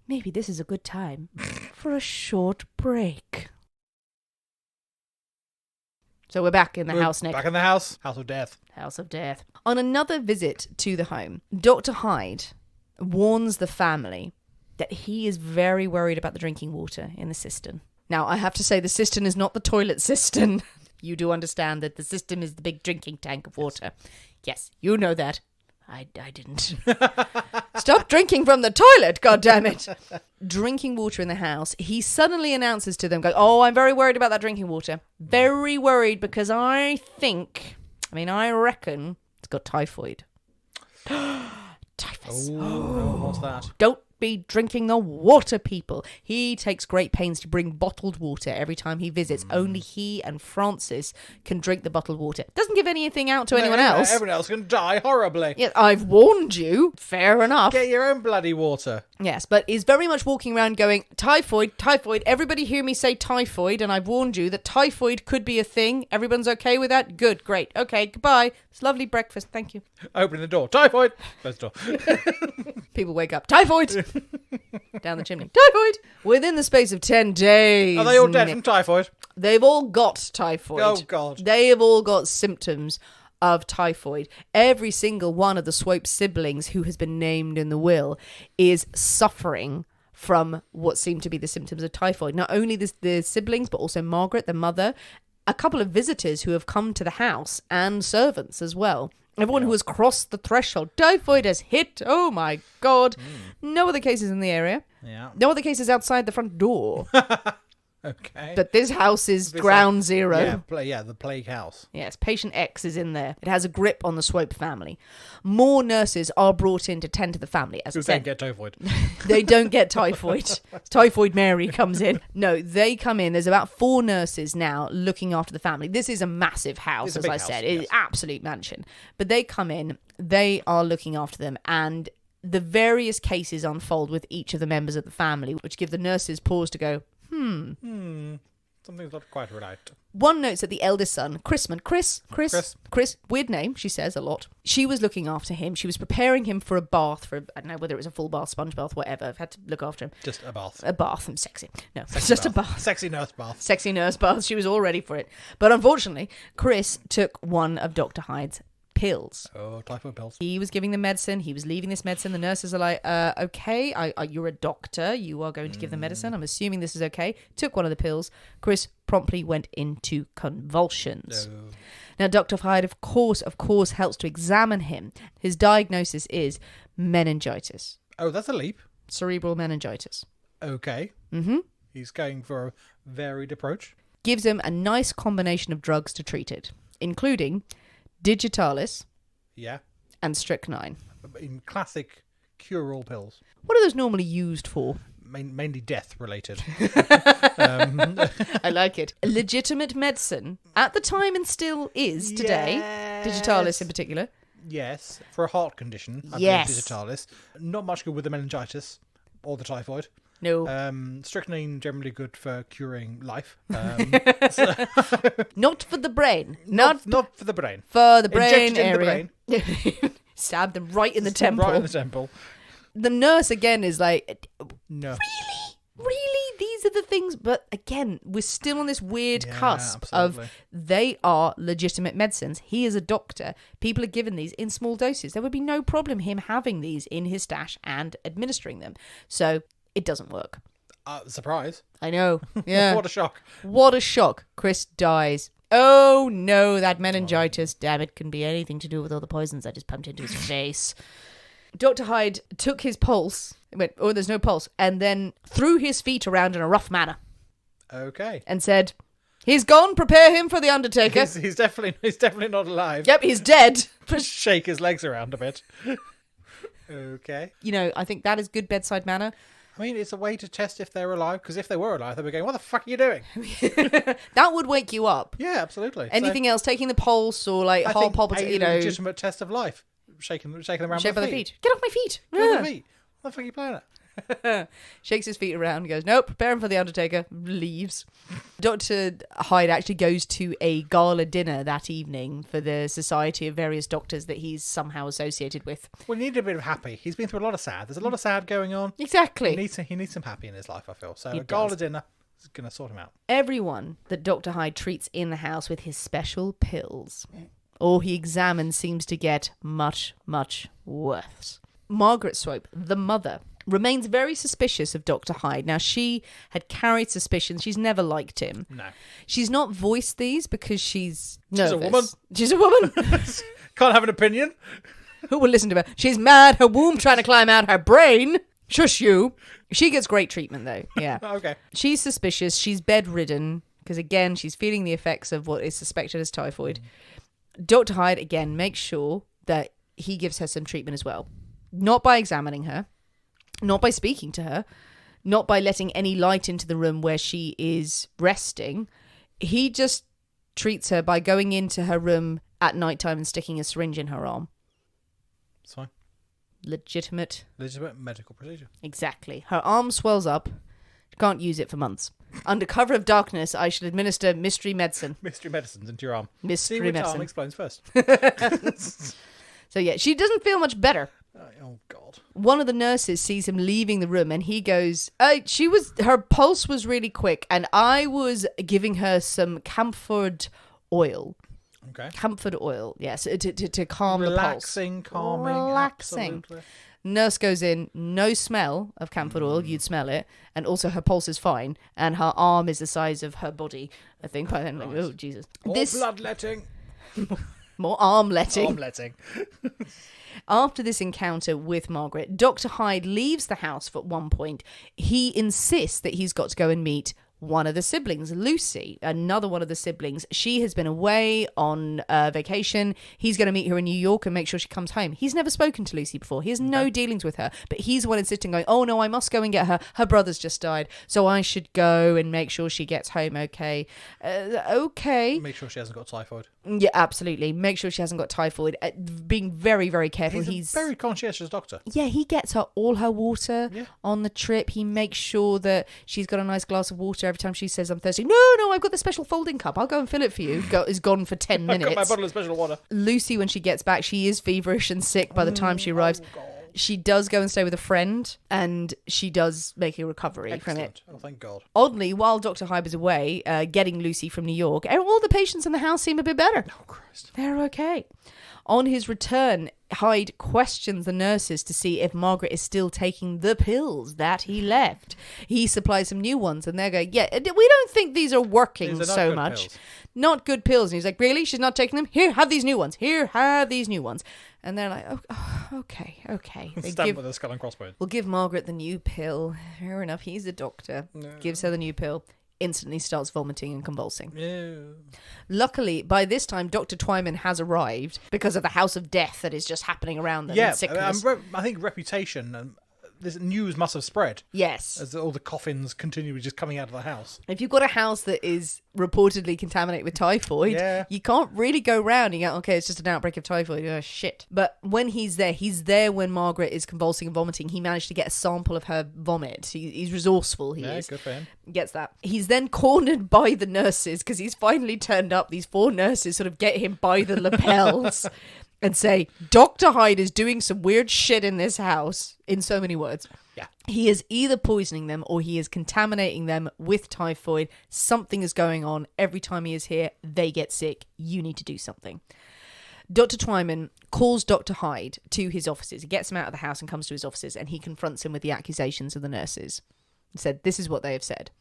Maybe this is a good time for a short break. So we're back in the house, Nick. Back in the house. House of death. House of death. On another visit to the home, Dr. Hyde warns the family that he is very worried about the drinking water in the cistern. Now, I have to say the cistern is not the toilet cistern. You do understand that the cistern is the big drinking tank of water. Yes, you know that. I didn't. Stop drinking from the toilet, goddammit. Drinking water in the house. He suddenly announces to them, oh, I'm very worried about that drinking water. Very worried because I reckon it's got typhoid. Typhus. Oh, what's that? Don't be drinking the water, people. He takes great pains to bring bottled water every time he visits. Only he and Francis can drink the bottled water. Doesn't give anything out to anyone else. Everyone else can die horribly. Yeah, I've warned you. Fair enough. Get your own bloody water. Yes, but is very much walking around going, typhoid, typhoid. Everybody hear me say typhoid, and I've warned you that typhoid could be a thing. Everyone's okay with that? Good, great. Okay, goodbye. It's lovely breakfast. Thank you. Opening the door. Typhoid. Close the door. People wake up. Typhoid. Down the chimney. Typhoid. Within the space of 10 days. Are they all dead from typhoid? They've all got typhoid. Oh, God. They have all got symptoms of typhoid. Every single one of the Swope siblings who has been named in the will is suffering from what seem to be the symptoms of typhoid. Not only the siblings, but also Margaret, the mother, a couple of visitors who have come to the house, and servants as well. Everyone who has crossed the threshold. Typhoid has hit. Oh my God. No other cases in the area. Yeah. No other cases outside the front door. Okay. But this house is ground zero. The plague house. Yes, patient X is in there. It has a grip on the Swope family. More nurses are brought in to tend to the family. As I Who said, don't get typhoid. they don't get typhoid. Typhoid Mary comes in. No, they come in. There's about 4 nurses now looking after the family. This is a massive house, as I said. It's an absolute mansion. But they come in. They are looking after them, and the various cases unfold with each of the members of the family, which give the nurses pause to go, Something's not quite right. One notes that the eldest son, Chris, weird name, she says a lot. She was looking after him. She was preparing him for a bath, I don't know whether it was a full bath, sponge bath, whatever. I've had to look after him. Just a bath. A bath, and sexy. No, Sexy just bath. a bath. Sexy nurse bath. Sexy nurse bath. She was all ready for it. But unfortunately, Chris took one of Dr. Hyde's pills. Oh, typhoid pills. He was giving the medicine. He was leaving this medicine. The nurses are like, okay, you're a doctor. You are going to give the medicine. I'm assuming this is okay. Took one of the pills. Chris promptly went into convulsions. No. Now, Dr. Hyde, of course, helps to examine him. His diagnosis is meningitis. Oh, that's a leap. Cerebral meningitis. Okay. Mm-hmm. He's going for a varied approach. Gives him a nice combination of drugs to treat it, including digitalis and strychnine. In classic cure-all pills. What are those normally used for? Mainly death-related. I like it. Legitimate medicine at the time, and still is today. Yes. Digitalis in particular. Yes, for a heart condition. I Yes. believe digitalis. Not much good with the meningitis or the typhoid. No. Strychnine generally good for curing life. Not for the brain. Not for the brain. For the brain Injected area. in the brain. Stab them right in the temple. Right in the temple. The nurse again is like, No. really? These are the things? But again, we're still on this weird cusp absolutely. of they are legitimate medicines. He is a doctor. People are given these in small doses. There would be no problem him having these in his stash and administering them. So it doesn't work. Surprise. I know. Yeah. What a shock. What a shock. Chris dies. Oh no, that meningitis, damn it, can be anything to do with all the poisons I just pumped into his face. Dr. Hyde took his pulse, went, oh, there's no pulse, and then threw his feet around in a rough manner. Okay. And said, he's gone, prepare him for the undertaker. He's definitely not alive. Yep, he's dead. Just shake his legs around a bit. Okay. You know, I think that is good bedside manner. I mean, it's a way to test if they're alive, because if they were alive, they'd be going, what the fuck are you doing? That would wake you up. Yeah, absolutely. Anything else, taking the pulse or like I heart think palpitation, a you know. legitimate test of life. Shaking them around Shake by by the the feet. feet. Get off my feet. Get off the feet. What the fuck are you playing at? Shakes his feet around, goes, nope, prepare him for the undertaker, leaves. Dr. Hyde actually goes to a gala dinner that evening for the society of various doctors that he's somehow associated with. We need a bit of happy. He's been through a lot of sad. There's a lot of sad going on. Exactly. He needs some happy in his life, I feel. So He a gala does. dinner is going to sort him out. Everyone that Dr. Hyde treats in the house with his special pills, or he examines, seems to get much, much worse. Margaret Swope, the mother, remains very suspicious of Dr. Hyde. Now, she had carried suspicions. She's never liked him. No. She's not voiced these because she's nervous. a woman. She's a woman. Can't have an opinion. Who will listen to her? She's mad. Her womb trying to climb out her brain. Shush you. She gets great treatment, though. Yeah. Okay. She's suspicious. She's bedridden because, again, she's feeling the effects of what is suspected as typhoid. Dr. Hyde, again, makes sure that he gives her some treatment as well. Not by examining her, not by speaking to her, not by letting any light into the room where she is resting. He just treats her by going into her room at nighttime and sticking a syringe in her arm. It's fine. Legitimate. Medical procedure. Exactly. Her arm swells up. She can't use it for months. Under cover of darkness, I should administer mystery medicine. Mystery medicines into your arm. Mystery See which medicine. arm explains first. So yeah, she doesn't feel much better. Oh, God. One of the nurses sees him leaving the room and he goes, her pulse was really quick and I was giving her some camphor oil. Okay. Camphor oil, yes, to calm the pulse. Relaxing, calming, absolutely. Nurse goes in, no smell of camphor oil, you'd smell it, and also her pulse is fine, and her arm is the size of her body, I think, by then. Like, oh, Jesus. More bloodletting. More arm-letting. Arm-letting. After this encounter with Margaret, Dr. Hyde leaves the house at one point. He insists that he's got to go and meet one of the siblings, Lucy, another one of the siblings. She has been away on vacation. He's going to meet her in New York and make sure she comes home. He's never spoken to Lucy before. He has no dealings with her, but he's the one insisting, going, oh no, I must go and get her. Her brother's just died, so I should go and make sure she gets home okay. Okay. Make sure she hasn't got typhoid. Yeah, absolutely. Make sure she hasn't got typhoid. Being very, very careful. He's a very conscientious doctor. Yeah, he gets her all her water on the trip. He makes sure that she's got a nice glass of water every time she says, I'm thirsty. No, I've got the special folding cup. I'll go and fill it for you. Is gone for 10 minutes. I've got my bottle of special water. Lucy, when she gets back, she is feverish and sick by the time she arrives. God. She does go and stay with a friend, and she does make a recovery from it. Oh, thank God. Oddly, while Dr. Hyde was away, getting Lucy from New York, all the patients in the house seem a bit better. Oh, Christ. They're okay. On his return, Hyde questions the nurses to see if Margaret is still taking the pills that he left. He supplies some new ones, and they're going, yeah, we don't think these are working so much. Pills. Not good pills. And he's like, really? She's not taking them? Here, have these new ones. Here, have these new ones. And they're like, oh, okay. Stamp with a skull and crossbones. We'll give Margaret the new pill. Fair enough. He's a doctor. No. Gives her the new pill. Instantly starts vomiting and convulsing. Yeah. Luckily, by this time, Dr. Twyman has arrived because of the house of death that is just happening around them. Yeah, and sickness. I think reputation and this news must have spread. Yes. As all the coffins continue just coming out of the house. If you've got a house that is reportedly contaminated with typhoid, you can't really go round and go, okay, it's just an outbreak of typhoid. Oh, shit. But when he's there when Margaret is convulsing and vomiting. He managed to get a sample of her vomit. He's resourceful, he is. Good for him. Gets that. He's then cornered by the nurses because he's finally turned up. These 4 nurses sort of get him by the lapels and say, Dr. Hyde is doing some weird shit in this house, in so many words. Yeah. He is either poisoning them or he is contaminating them with typhoid. Something is going on. Every time he is here, they get sick. You need to do something. Dr. Twyman calls Dr. Hyde to his offices. He gets him out of the house and comes to his offices, and he confronts him with the accusations of the nurses. He said, this is what they have said.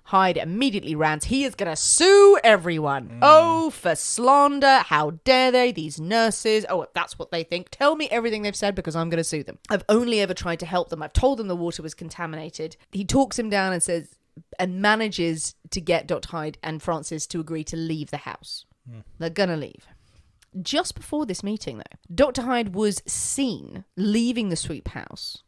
Hyde immediately rants, he is going to sue everyone. Oh, for slander. How dare they? These nurses. Oh, that's what they think. Tell me everything they've said because I'm going to sue them. I've only ever tried to help them. I've told them the water was contaminated. He talks him down and says, and manages to get Dr. Hyde and Francis to agree to leave the house. They're going to leave. Just before this meeting, though, Dr. Hyde was seen leaving the Swope house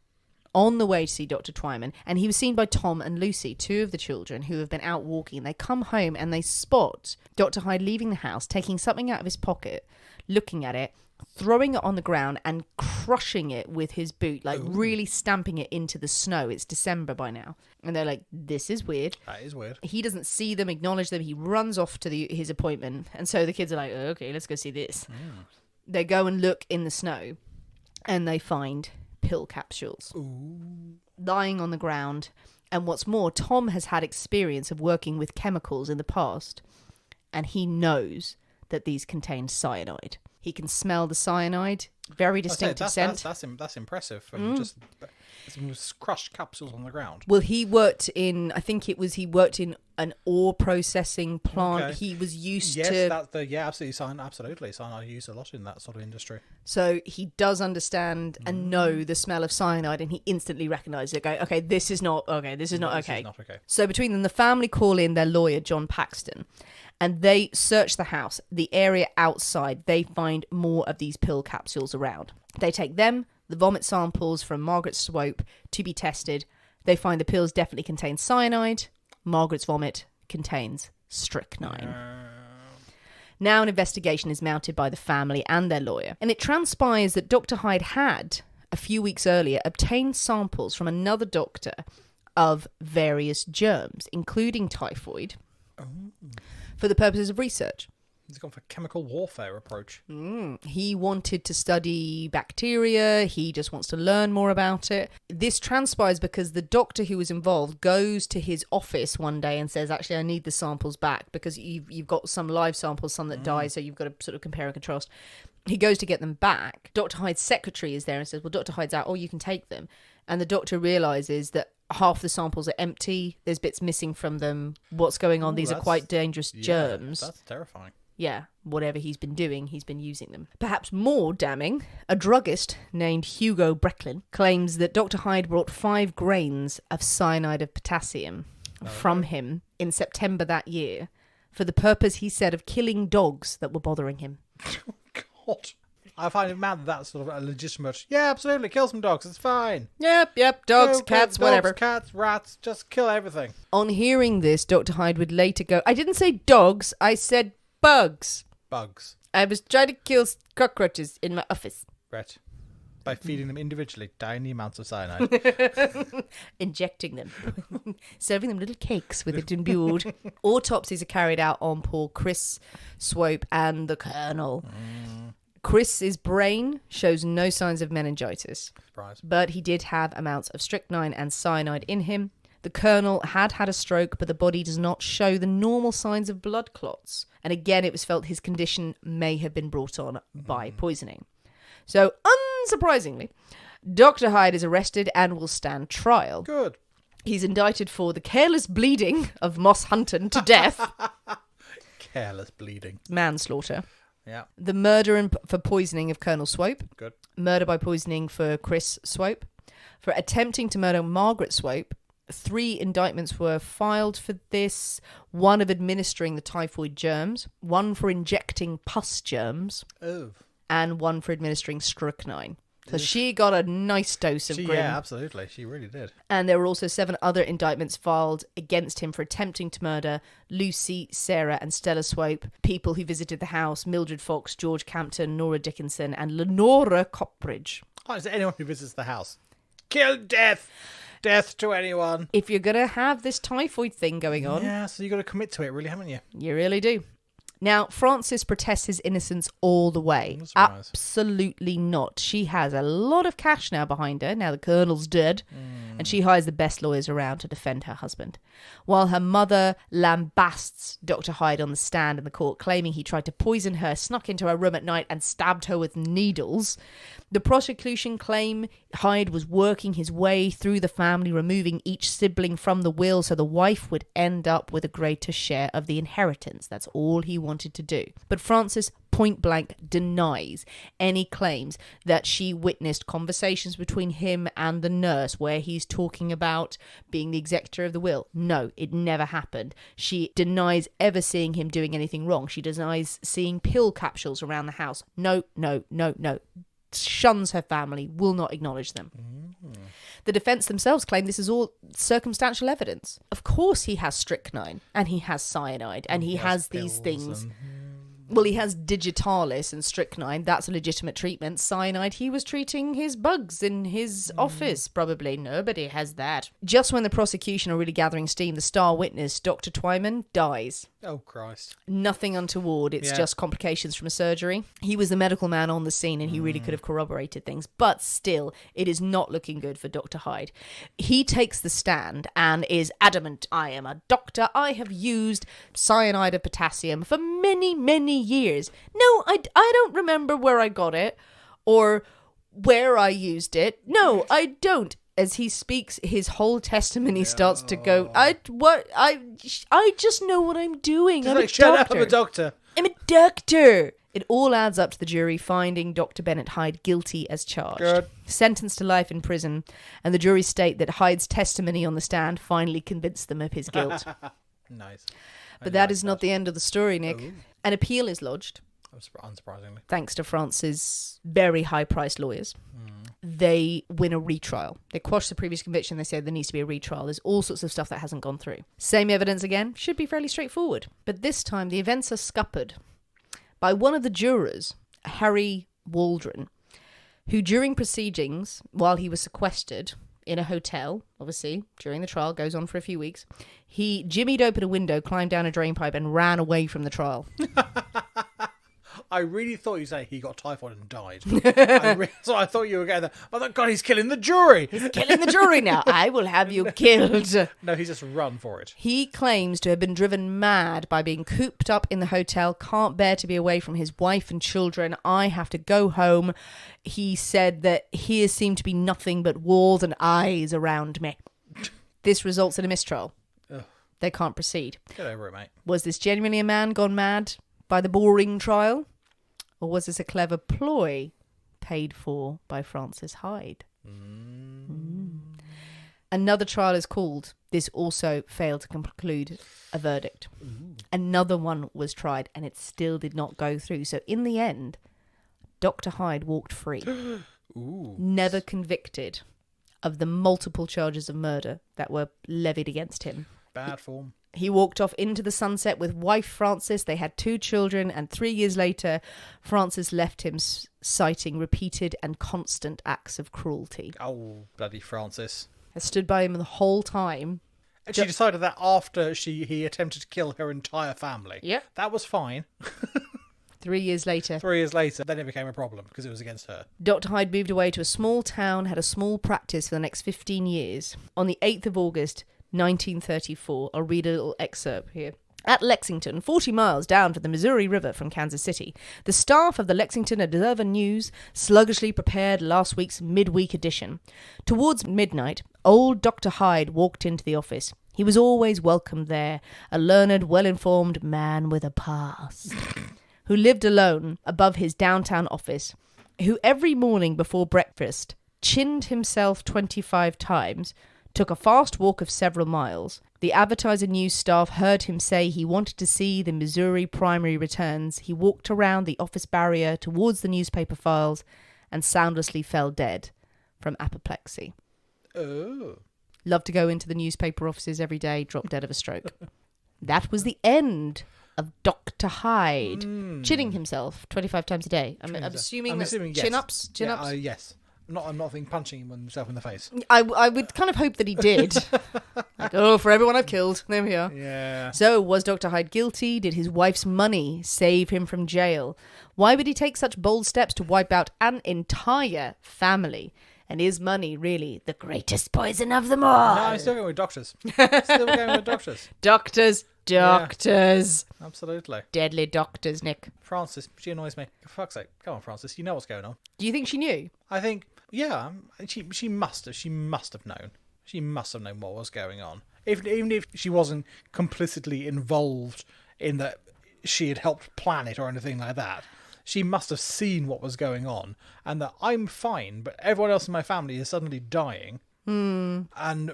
on the way to see Dr. Twyman, and he was seen by Tom and Lucy, 2 of the children who have been out walking. They come home and they spot Dr. Hyde leaving the house, taking something out of his pocket, looking at it, throwing it on the ground and crushing it with his boot, like really stamping it into the snow. It's December by now. And they're like, this is weird. That is weird. He doesn't see them, acknowledge them. He runs off to his appointment. And so the kids are like, okay, let's go see this. They go and look in the snow and they find pill capsules lying on the ground. And what's more, Tom has had experience of working with chemicals in the past, and he knows that these contain cyanide. He can smell the cyanide, very distinctive scent. That's impressive. From just some crushed capsules on the ground. Well, he worked in an ore processing plant. Okay. He was used to... absolutely. Cyanide used a lot in that sort of industry. So he does understand and know the smell of cyanide, and he instantly recognises it, going, okay, this is not okay. This is not okay. So between them, the family call in their lawyer, John Paxton, and they search the house. The area outside, they find more of these pill capsules around. They take them, the vomit samples from Margaret's Swope, to be tested. They find the pills definitely contain cyanide. Margaret's vomit contains strychnine. Now an investigation is mounted by the family and their lawyer, and it transpires that Dr. Hyde had, a few weeks earlier, obtained samples from another doctor of various germs, including typhoid, for the purposes of research. He's gone for chemical warfare approach. He wanted to study bacteria. He just wants to learn more about it. This transpires because the doctor who was involved goes to his office one day and says, actually, I need the samples back because you've got some live samples, some that die, so you've got to sort of compare and contrast. He goes to get them back. Dr. Hyde's secretary is there and says, well, Dr. Hyde's out. Oh, you can take them. And the doctor realises that half the samples are empty. There's bits missing from them. What's going on? These are quite dangerous germs. That's terrifying. Yeah, whatever he's been doing, he's been using them. Perhaps more damning, a druggist named Hugo Brecklin claims that Dr. Hyde brought 5 grains of cyanide of potassium from him in September that year for the purpose, he said, of killing dogs that were bothering him. Oh, God. I find it mad that that's sort of a legitimate, yeah, absolutely, kill some dogs, it's fine. Yep, dogs, cats, whatever. Cats, rats, just kill everything. On hearing this, Dr. Hyde would later go, I didn't say dogs, I said bugs. Bugs. I was trying to kill cockroaches in my office. Right. By feeding them individually tiny amounts of cyanide. Injecting them. Serving them little cakes with it imbued. Autopsies are carried out on poor Chris, Swope and the Colonel. Chris's brain shows no signs of meningitis. Surprise. But he did have amounts of strychnine and cyanide in him. The Colonel had a stroke, but the body does not show the normal signs of blood clots. And again, it was felt his condition may have been brought on by poisoning. So, unsurprisingly, Dr. Hyde is arrested and will stand trial. Good. He's indicted for the careless bleeding of Moss Hunton to death. Careless bleeding. Manslaughter. Yeah. The murder for poisoning of Colonel Swope. Good. Murder by poisoning for Chris Swope. For attempting to murder Margaret Swope. 3 indictments were filed for this. 1 of administering the typhoid germs. 1 for injecting pus germs. Oh. And 1 for administering strychnine. So she got a nice dose of grim. Yeah, absolutely. She really did. And there were also 7 other indictments filed against him for attempting to murder Lucy, Sarah and Stella Swope, people who visited the house, Mildred Fox, George Campton, Nora Dickinson and Lenora Coppridge. Oh, is there anyone who visits the house? Kill death! Death to anyone! If you're going to have this typhoid thing going on... Yeah, so you've got to commit to it, really, haven't you? You really do. Now, Frances protests his innocence all the way. Absolutely not. She has a lot of cash now behind her, now the Colonel's dead, and she hires the best lawyers around to defend her husband. While her mother lambasts Dr. Hyde on the stand in the court, claiming he tried to poison her, snuck into her room at night and stabbed her with needles, the prosecution claim Hyde was working his way through the family, removing each sibling from the will so the wife would end up with a greater share of the inheritance. That's all he wanted to do. But Frances point blank denies any claims that she witnessed conversations between him and the nurse where he's talking about being the executor of the will. No, it never happened. She denies ever seeing him doing anything wrong. She denies seeing pill capsules around the house. No. Shuns her family, will not acknowledge them. The defence themselves claim this is all circumstantial evidence. Of course he has strychnine and he has cyanide and he has these things. Well, he has digitalis and strychnine. That's a legitimate treatment. Cyanide, he was treating his bugs in his office, probably. Nobody has that. Just when the prosecution are really gathering steam, the star witness, Dr. Twyman, dies. Oh, Christ. Nothing untoward. It's just complications from a surgery. He was the medical man on the scene and he really could have corroborated things. But still, it is not looking good for Dr. Hyde. He takes the stand and is adamant, I am a doctor. I have used cyanide of potassium for many, many years. No, I don't remember where I got it or where I used it. No, I don't. As he speaks his whole testimony starts to go, I just know what I'm doing. I'm a doctor. I'm a doctor. It all adds up to the jury finding Dr. Bennett Hyde guilty as charged. Good. Sentenced to life in prison, and the jury state that Hyde's testimony on the stand finally convinced them of his guilt. Nice. But that is not the end of the story, Nick. Ooh. An appeal is lodged. Unsurprisingly. Thanks to France's very high-priced lawyers. They win a retrial. They quash the previous conviction. They say there needs to be a retrial. There's all sorts of stuff that hasn't gone through. Same evidence again. Should be fairly straightforward. But this time, the events are scuppered by one of the jurors, Harry Waldron, who during proceedings, while he was sequestered in a hotel, obviously, during the trial, goes on for a few weeks, he jimmied open a window, climbed down a drain pipe and ran away from the trial. I really thought you say he got typhoid and died. So I thought you were going there. I thought, God, he's killing the jury. He's killing the jury now. I will have you killed. No, he's just run for it. He claims to have been driven mad by being cooped up in the hotel, can't bear to be away from his wife and children. I have to go home. He said that here seemed to be nothing but walls and eyes around me. This results in a mistrial. Ugh. They can't proceed. Get over it, mate. Was this genuinely a man gone mad by the boring trial? Or was this a clever ploy paid for by Francis Hyde? Another trial is called. This also failed to conclude a verdict. Another one was tried and it still did not go through. So in the end, Dr. Hyde walked free. Never convicted of the multiple charges of murder that were levied against him. Bad form. He walked off into the sunset with wife Frances. They had 2 children, and 3 years later, Frances left him, citing repeated and constant acts of cruelty. Oh, bloody Francis. I stood by him the whole time. And she decided that after he attempted to kill her entire family. Yeah. That was fine. 3 years later. 3 years later, then it became a problem because it was against her. Dr. Hyde moved away to a small town, had a small practice for the next 15 years. On the 8th of August, 1934, I'll read a little excerpt here. At Lexington, 40 miles down from the Missouri River from Kansas City, the staff of the Lexington Observer News sluggishly prepared last week's midweek edition. Towards midnight, old Dr. Hyde walked into the office. He was always welcomed there, a learned, well-informed man with a past, who lived alone above his downtown office, who every morning before breakfast chinned himself 25 times, took a fast walk of several miles. The Advertiser News staff heard him say he wanted to see the Missouri primary returns. He walked around the office barrier towards the newspaper files and soundlessly fell dead from apoplexy. Oh. Loved to go into the newspaper offices every day, dropped dead of a stroke. That was the end of Dr. Hyde. Chinning himself 25 times a day. I'm assuming yes. Chin-ups? Chin-ups? Yes. I'm not thinking punching himself in the face. I would kind of hope that he did. For everyone I've killed. There we are. Yeah. So, was Dr. Hyde guilty? Did his wife's money save him from jail? Why would he take such bold steps to wipe out an entire family? And is money really the greatest poison of them all? No, I'm still going with doctors. Doctors. Doctors. Yeah, absolutely. Deadly doctors, Nick. Frances, she annoys me. For fuck's sake. Come on, Frances. You know what's going on. Do you think she knew? I think, yeah, she must have. She must have known. She must have known what was going on. Even if she wasn't complicitly involved in that she had helped plan it or anything like that, she must have seen what was going on and that I'm fine, but everyone else in my family is suddenly dying. And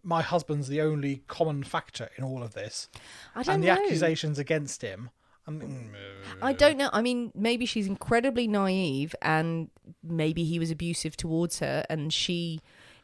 my husband's the only common factor in all of this. I don't and the know. accusations against him. I don't know. I mean, maybe she's incredibly naive and maybe he was abusive towards her and she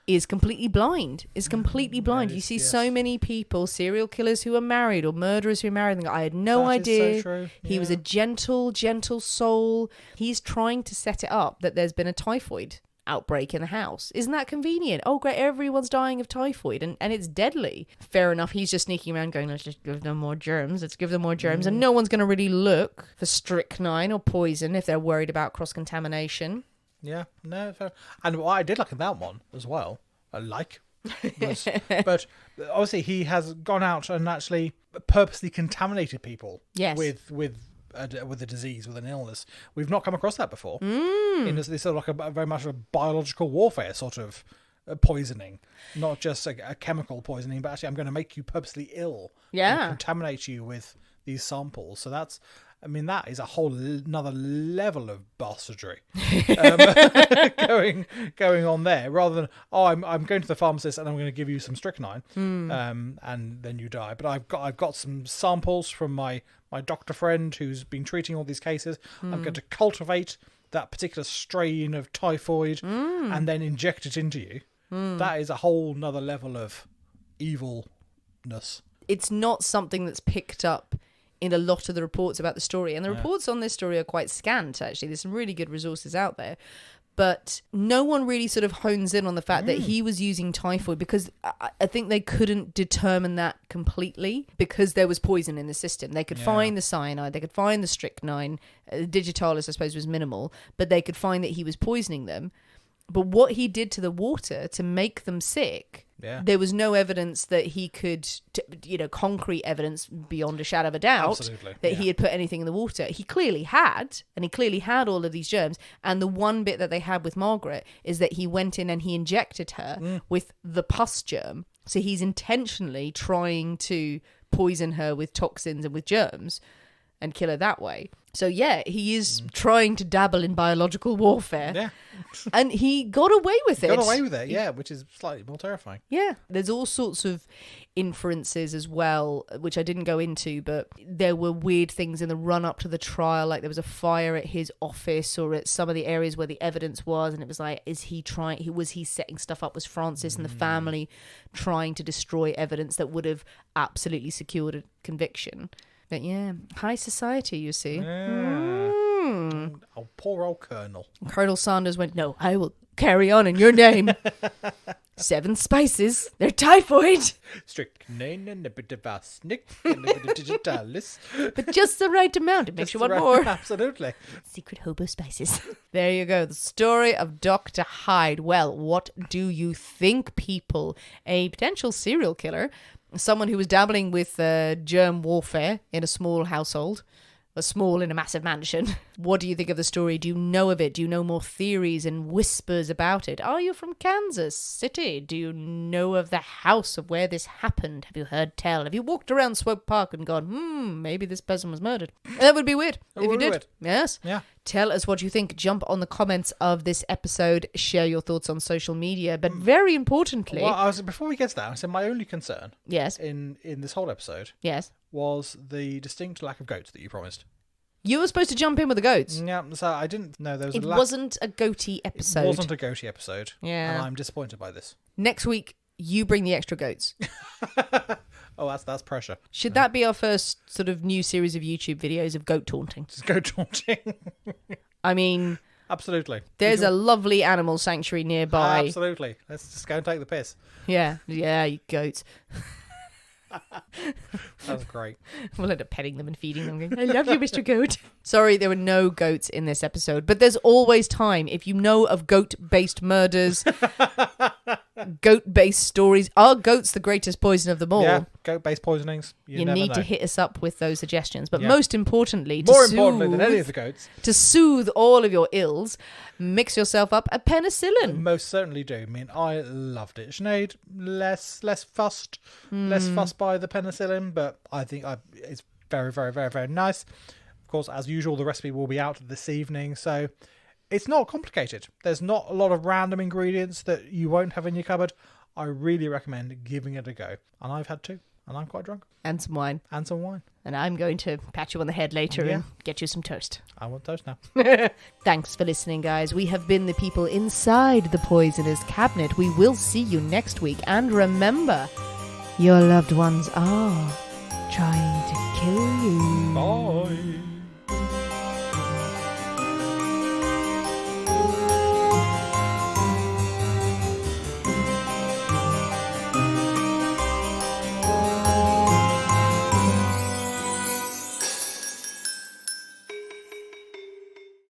is completely blind. You see so many people, serial killers who are married or murderers who are married, and go, I had no idea. So true. He was a gentle soul. He's trying to set it up that there's been a typhoid outbreak in the house. Isn't that convenient? Oh, great, everyone's dying of typhoid and it's deadly. Fair enough, he's just sneaking around going, let's just give them more germs. And no one's going to really look for strychnine or poison if they're worried about cross-contamination. Yeah, no, fair. And what I did like in that one as well, but obviously he has gone out and actually purposely contaminated people. Yes. with a disease, with an illness. We've not come across that before. In this sort of like a very much a biological warfare sort of poisoning, not just a chemical poisoning, but actually I'm going to make you purposely ill. Yeah. And contaminate you with these samples. So that is a whole another level of bastardry going on there. Rather than I'm going to the pharmacist and I'm going to give you some strychnine, and then you die. But I've got some samples from my doctor friend who's been treating all these cases. I'm going to cultivate that particular strain of typhoid and then inject it into you. That is a whole nother level of evilness. It's not something that's picked up in a lot of the reports about the story. And the reports on this story are quite scant, actually. There's some really good resources out there. But no one really sort of hones in on the fact that he was using typhoid, because I think they couldn't determine that completely because there was poison in the system. They could find the cyanide, they could find the strychnine, digitalis I suppose was minimal, but they could find that he was poisoning them. But what he did to the water to make them sick, there was no evidence that he could, concrete evidence beyond a shadow of a doubt that he had put anything in the water. He clearly had, and he clearly had all of these germs. And the one bit that they had with Margaret is that he went in and he injected her with the pus germ. So he's intentionally trying to poison her with toxins and with germs and kill her that way. So yeah, he is trying to dabble in biological warfare. Yeah. And he got away with it. Got away with it, yeah, which is slightly more terrifying. Yeah. There's all sorts of inferences as well, which I didn't go into, but there were weird things in the run up to the trial. Like there was a fire at his office or at some of the areas where the evidence was. And it was like, was he setting stuff up? Was Francis and the family trying to destroy evidence that would have absolutely secured a conviction? But yeah, high society, you see. Yeah. Oh, poor old Colonel. Colonel Sanders went, no, I will carry on in your name. 7 spices, they're typhoid. Strychnine and a bit of arsenic and a bit of digitalis. But just the right amount. It makes you want more. Absolutely. Secret hobo spices. There you go. The story of Dr. Hyde. Well, what do you think, people? A potential serial killer, someone who was dabbling with germ warfare in a small household, a small in a massive mansion. What do you think of the story? Do you know of it? Do you know more theories and whispers about it? Are you from Kansas City? Do you know of the house of where this happened? Have you heard tell? Have you walked around Swope Park and gone, maybe this person was murdered? That would be weird if you did. Yes? Yeah. Tell us what you think. Jump on the comments of this episode. Share your thoughts on social media. But very importantly... Well, before we get to that, I said my only concern yes, in this whole episode yes, was the distinct lack of goats that you promised. you were supposed to jump in with the goats. Yeah, so I didn't know there was It wasn't a goatee episode. It wasn't a goatee episode. Yeah. And I'm disappointed by this. Next week, you bring the extra goats. Oh, that's pressure. Should that be our first sort of new series of YouTube videos of goat taunting? Just goat taunting. I mean... Absolutely. There's a lovely animal sanctuary nearby. Absolutely. Let's just go and take the piss. Yeah, you goats. That's great. We'll end up petting them and feeding them. Going, I love you, Mr. Goat. Sorry, there were no goats in this episode, but there's always time. If you know of goat-based murders, goat-based stories, are goats the greatest poison of them all? Yeah, goat-based poisonings. You need know. to hit us up with those suggestions. But Yeah. most importantly, More importantly than any of the goats, to soothe all of your ills, mix yourself up a penicillin. most certainly do. I mean, I loved it. Sinead, less fussed by the penicillin, but I think it's very, very, very, very nice. Of course, as usual, the recipe will be out this evening, so it's not complicated. There's not a lot of random ingredients that you won't have in your cupboard. I really recommend giving it a go. And I've had 2, and I'm quite drunk. And some wine. And some wine. And I'm going to pat you on the head later and get you some toast. I want toast now. Thanks for listening, guys. We have been the people inside the Poisoner's Cabinet. We will see you next week. And remember, your loved ones are trying to kill you. Bye.